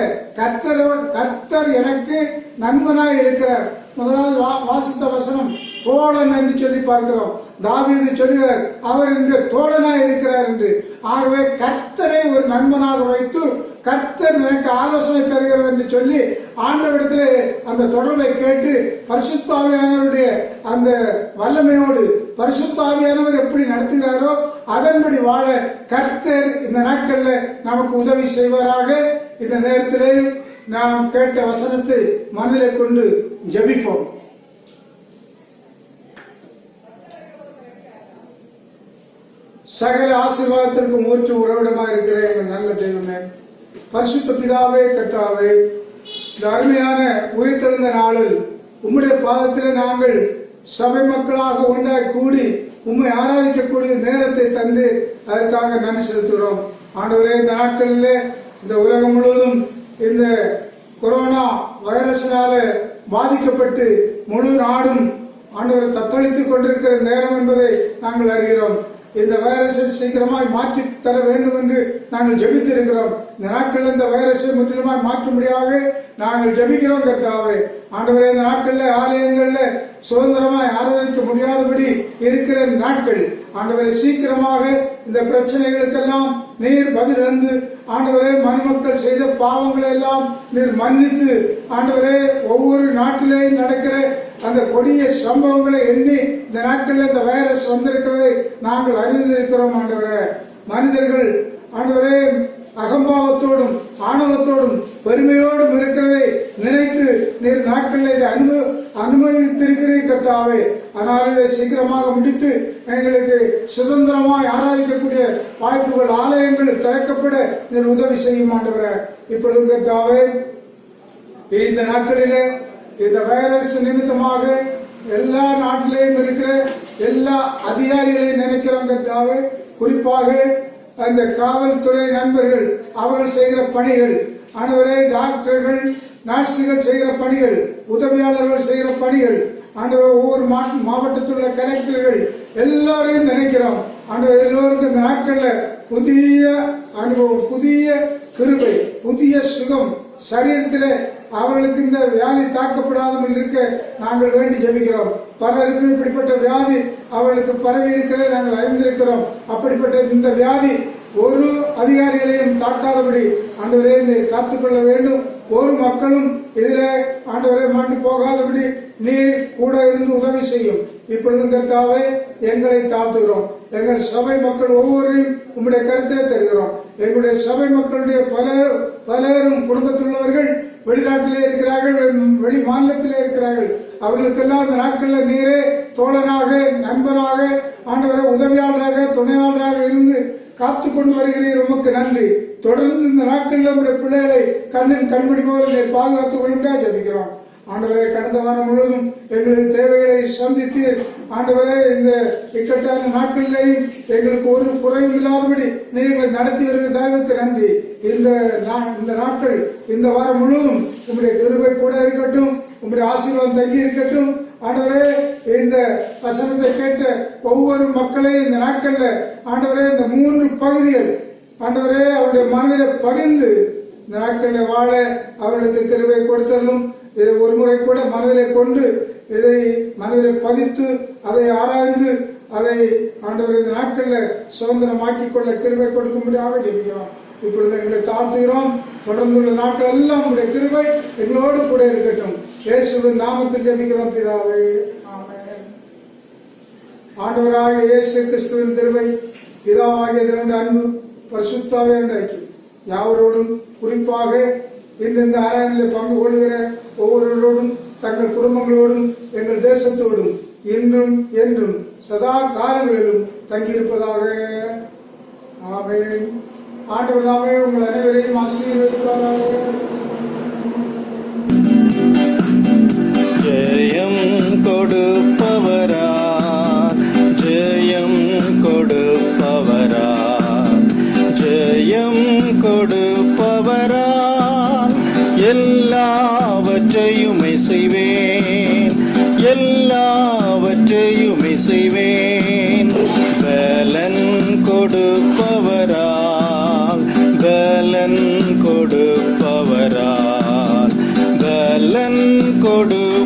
கர்த்தர் எனக்கு நண்பனாய் இருக்கிறார். முதலாவது வாசித்த வசனம் தோழன் என்று சொல்லி பார்க்கிறோம். தாவீது சொல்கிறார், அவர் இன்று தோழனாய் இருக்கிறார் என்று. ஆகவே கர்த்தரை ஒரு நண்பனாக வைத்து கர்த்தர் எனக்கு ஆலோசனை தருகிறார் என்று சொல்லி ஆண்டவரிடத்திலே அந்த தொடர்பை கேட்டு பரிசுத்த ஆவியானவருடைய அந்த வல்லமையோடு பரிசுத்த ஆவியானவர் எப்படி நடத்துகிறாரோ அதன்படி வாழ கர்த்தர் இந்த நாட்கள்ல நமக்கு உதவி செய்வாராக. இந்த நேரத்திலேயும் நாம் கேட்ட வசனத்தை மனதிலே கொண்டு ஜெபிப்போம். சகல ஆசீர்வாதத்திற்கும் ஊற்று உறவிடமாக இருக்கிற எங்கள் நல்ல தெய்வமே, பரிசுத்த பிதாவே, கர்த்தாவே, இந்த அருமையான உயிர்த்தெழுந்த நாளில் உம்முடைய பாதத்தில் நாங்கள் சபை மக்களாக ஒன்றாய் கூடி உம்மை ஆராதிக்கக்கூடிய நேரத்தை தந்து அதற்காக நன்றி செலுத்துகிறோம். ஆண்டவரே, இந்த நாட்களிலே இந்த உலகம் முழுவதும் இந்த கொரோனா வைரஸினால பாதிக்கப்பட்டு முழு நாடும் ஆண்டவரை தத்தளித்துக் கொண்டிருக்கிற நேரம் என்பதை நாங்கள் அறிகிறோம். இந்த வைரஸை சீக்கிரமாய் மாற்றி தர வேண்டும் என்று நாங்கள் ஜெபித்திருக்கிறோம். இந்த நாட்களில் இந்த வைரஸை முற்றிலுமாய் மாற்றும்படியாக நாங்கள் ஜெபிக்கிறோம் கர்த்தாவே. ஆண்டவரே, இந்த நாட்களில் ஆலயங்கள்ல சுதந்திரமாய் ஆராதிக்க முடியாதபடி இருக்கிற நாட்கள், ஆண்டவரை சீக்கிரமாக இந்த பிரச்சனைகளுக்கெல்லாம் நீர் பதில் தந்து ஆண்டவரே, மனுமக்கள் செய்த பாவங்களை எல்லாம் நீர் மன்னித்து ஆண்டவரே, ஒவ்வொரு நாட்டிலேயும் நடக்கிற அந்த கொடிய சம்பவங்களை எண்ணி இந்த நாட்களில் இந்த வைரஸ் வந்திருக்கிறதை நாங்கள் அறிந்திருக்கிறோம். ஆண்டவரே, மனிதர்கள் ஆண்டவரே அகம்பாவத்தோடும் ஆணவத்தோடும் பெருமையோடும் இருக்கிறதை நினைத்து நீர் நாட்களில் இதை அனுமதித்திருக்கிறீர் கர்த்தாவே. ஆனால் இதை சீக்கிரமாக முடித்து எங்களுக்கு சுதந்திரமாய் ஆராதிக்கக்கூடிய வாய்ப்புகள் ஆலயங்கள் திறக்கப்பட நீர் உதவி செய்யும் ஆண்டவரே. இப்பொழுது கர்த்தாவே, இந்த நாட்களிலே இந்த வைரஸ் நிமித்தமாக எல்லா நாட்டிலேயும் இருக்கிற எல்லா அதிகாரிகளையும் நினைக்கிறோம் கர்த்தாவே. குறிப்பாக அந்த காவல்துறை நண்பர்கள் அவர்கள் செய்கிற பணிகள், ஆண்டவரே, டாக்டர்கள் நர்சுகள் செய்கிற பணிகள், உதவியாளர்கள் செய்கிற பணிகள், ஆண்டவர் ஒவ்வொரு மாவட்டத்தில் உள்ள கலெக்டர்கள் எல்லாரையும் நினைக்கிறோம். ஆண்டவர் எல்லோருக்கும் இந்த நாட்கள்ல புதிய அனுபவம், புதிய கிருபை, புதிய சுகம் சரீரத்திலே அவர்களுக்கு இந்த வியாதி தாக்கப்படாமல் இருக்க நாங்கள் வேண்டி ஜெபிக்கிறோம். பலருக்கு இப்படிப்பட்ட வியாதி அவர்களுக்கு பரவி இருக்கிறதை நாங்கள் அறிந்திருக்கிறோம். அப்படிப்பட்ட இந்த வியாதி ஒரு அதிகாரிகளையும் தாக்காதபடி ஆண்டவரே நீர் காத்துக்கொள்ள வேண்டும். ஒரு மக்களும் இதில் ஆண்டவரே மாண்டு போகாதபடி நீர் கூட இருந்து உதவி செய்யும். இப்பொழுது கர்த்தாவே, எங்களை தாழ்த்துகிறோம். எங்கள் சபை மக்கள் ஒவ்வொருவரையும் உங்களுடைய கருத்தை தருகிறோம். எங்களுடைய சபை மக்களுடைய பலரும் குடும்பத்தில் உள்ளவர்கள் வெளிநாட்டிலே இருக்கிறார்கள், வெளி மாநிலத்திலே இருக்கிறார்கள். அவர்களுக்கெல்லாம் இந்த நாட்களில் நீரே தோழனாக, நண்பனாக, ஆண்டவரை உதவியாளராக, துணையாளராக இருந்து காத்து கொண்டு வருகிறீர். உமக்கு நன்றி. தொடர்ந்து இந்த நாட்களில் நம்முடைய பிள்ளைகளை கண்ணின் கண்மணி போல நீர் பாதுகாத்துக் கொள்ளுங்க ஜெபிக்கிறோம். ஆண்டவரே, கடந்த வாரம் முழுவதும் எங்களது தேவைகளை சந்தித்து ஆண்டவரே, இந்த இக்கட்டான நாட்களிலேயும் எங்களுக்கு ஒரு குறைவும் இல்லாதபடி நீங்கள் நடத்தி வருகிற தயவுக்கு நன்றி. இந்த நாட்கள், இந்த வாரம் முழுவதும் உங்களுடைய கிருபை கூட இருக்கட்டும், உங்களுடைய ஆசீர்வாதம் தங்கி இருக்கட்டும். ஆண்டவரே, இந்த வசனத்தை கேட்ட ஒவ்வொரு மக்களையும் இந்த நாட்கள்ல ஆண்டவரே, இந்த 3 பகுதிகள் ஆண்டவரே அவருடைய மனதில பதிந்து இந்த நாட்களில் வாழ அவர்களுக்கு கிருபை கொடுத்தலும். இதை ஒரு முறை கூட மனதிலே கொண்டு இதை மனதிலே பதித்து அதை ஆராய்ந்து அதை ஆண்டவர் இந்த நாட்களில் சுதந்திரமாக்கிக் கொள்ள கிருபை கொடுக்கும்படியாக ஜெபிக்கிறோம். இப்பொழுது எங்களை தாழ்த்துகிறோம். தொடர்ந்துள்ள நாட்கள் எல்லாம் உங்களுடைய கிருபை எங்களோடு கூட இருக்கட்டும். இயேசுவின் நாமத்தில் ஜெபிக்கிறோம் பிதாவே, ஆமென். ஆண்டவராகிய இயேசு கிறிஸ்துவின் கிருபை, பிதாவாகிய தேவனுடைய அன்பு, பரிசுத்தாவே ஐக்கியம் யாவரோடும், குறிப்பாக இந்த ஆராதனையில் பங்கு கொள்கிற ஒவ்வொருவரோடும், தங்கள் குடும்பங்களோடும், எங்கள் தேசத்தோடும் இன்றும் என்றும் சதா காலங்களிலும் தங்கியிருப்பதாக. ஆமென். ஆண்டவர் தாமே உங்கள் அனைவரையும் ஆசீர்வதிப்பாராக. ஜெயம் கொடுப்பவரா, ஜெயம் கொடுப்பவரா, ஜெயம் கொடுப்பவரா, எல்லாவற்றையுமே செய்வேன், எல்லாவற்றையுமே செய்வேன். பலன் கொடுப்பவரால், பலன் கொடுப்பவரால், பலன் கொடுப்பவரால்,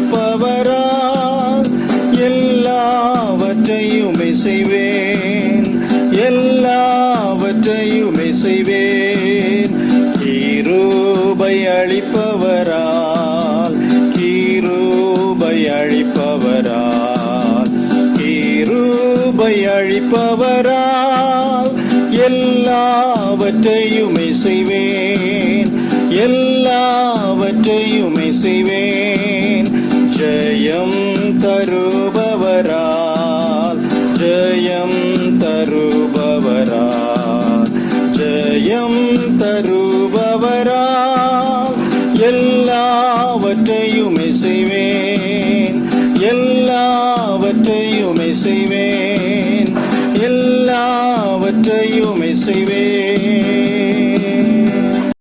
எல்லாவற்றையுமே செய்வேன், எல்லாவற்றையுமே செய்வேன். கிருபை அளிப்பவரால், கிருபை அளிப்பவரால், கிருபை அளிப்பவரால், எல்லாவற்றையுமே செய்வேன், எல்லாவற்றையுமே செய்வேன். ஜெயம் தருபவரால், ஜெயம் தருபவரால், ஜெயம் தருபவரால் எல்லாவற்றையுமே செய்வேன், எல்லாவற்றையுமே செய்வேன், எல்லாவற்றையுமே செய்வேன்.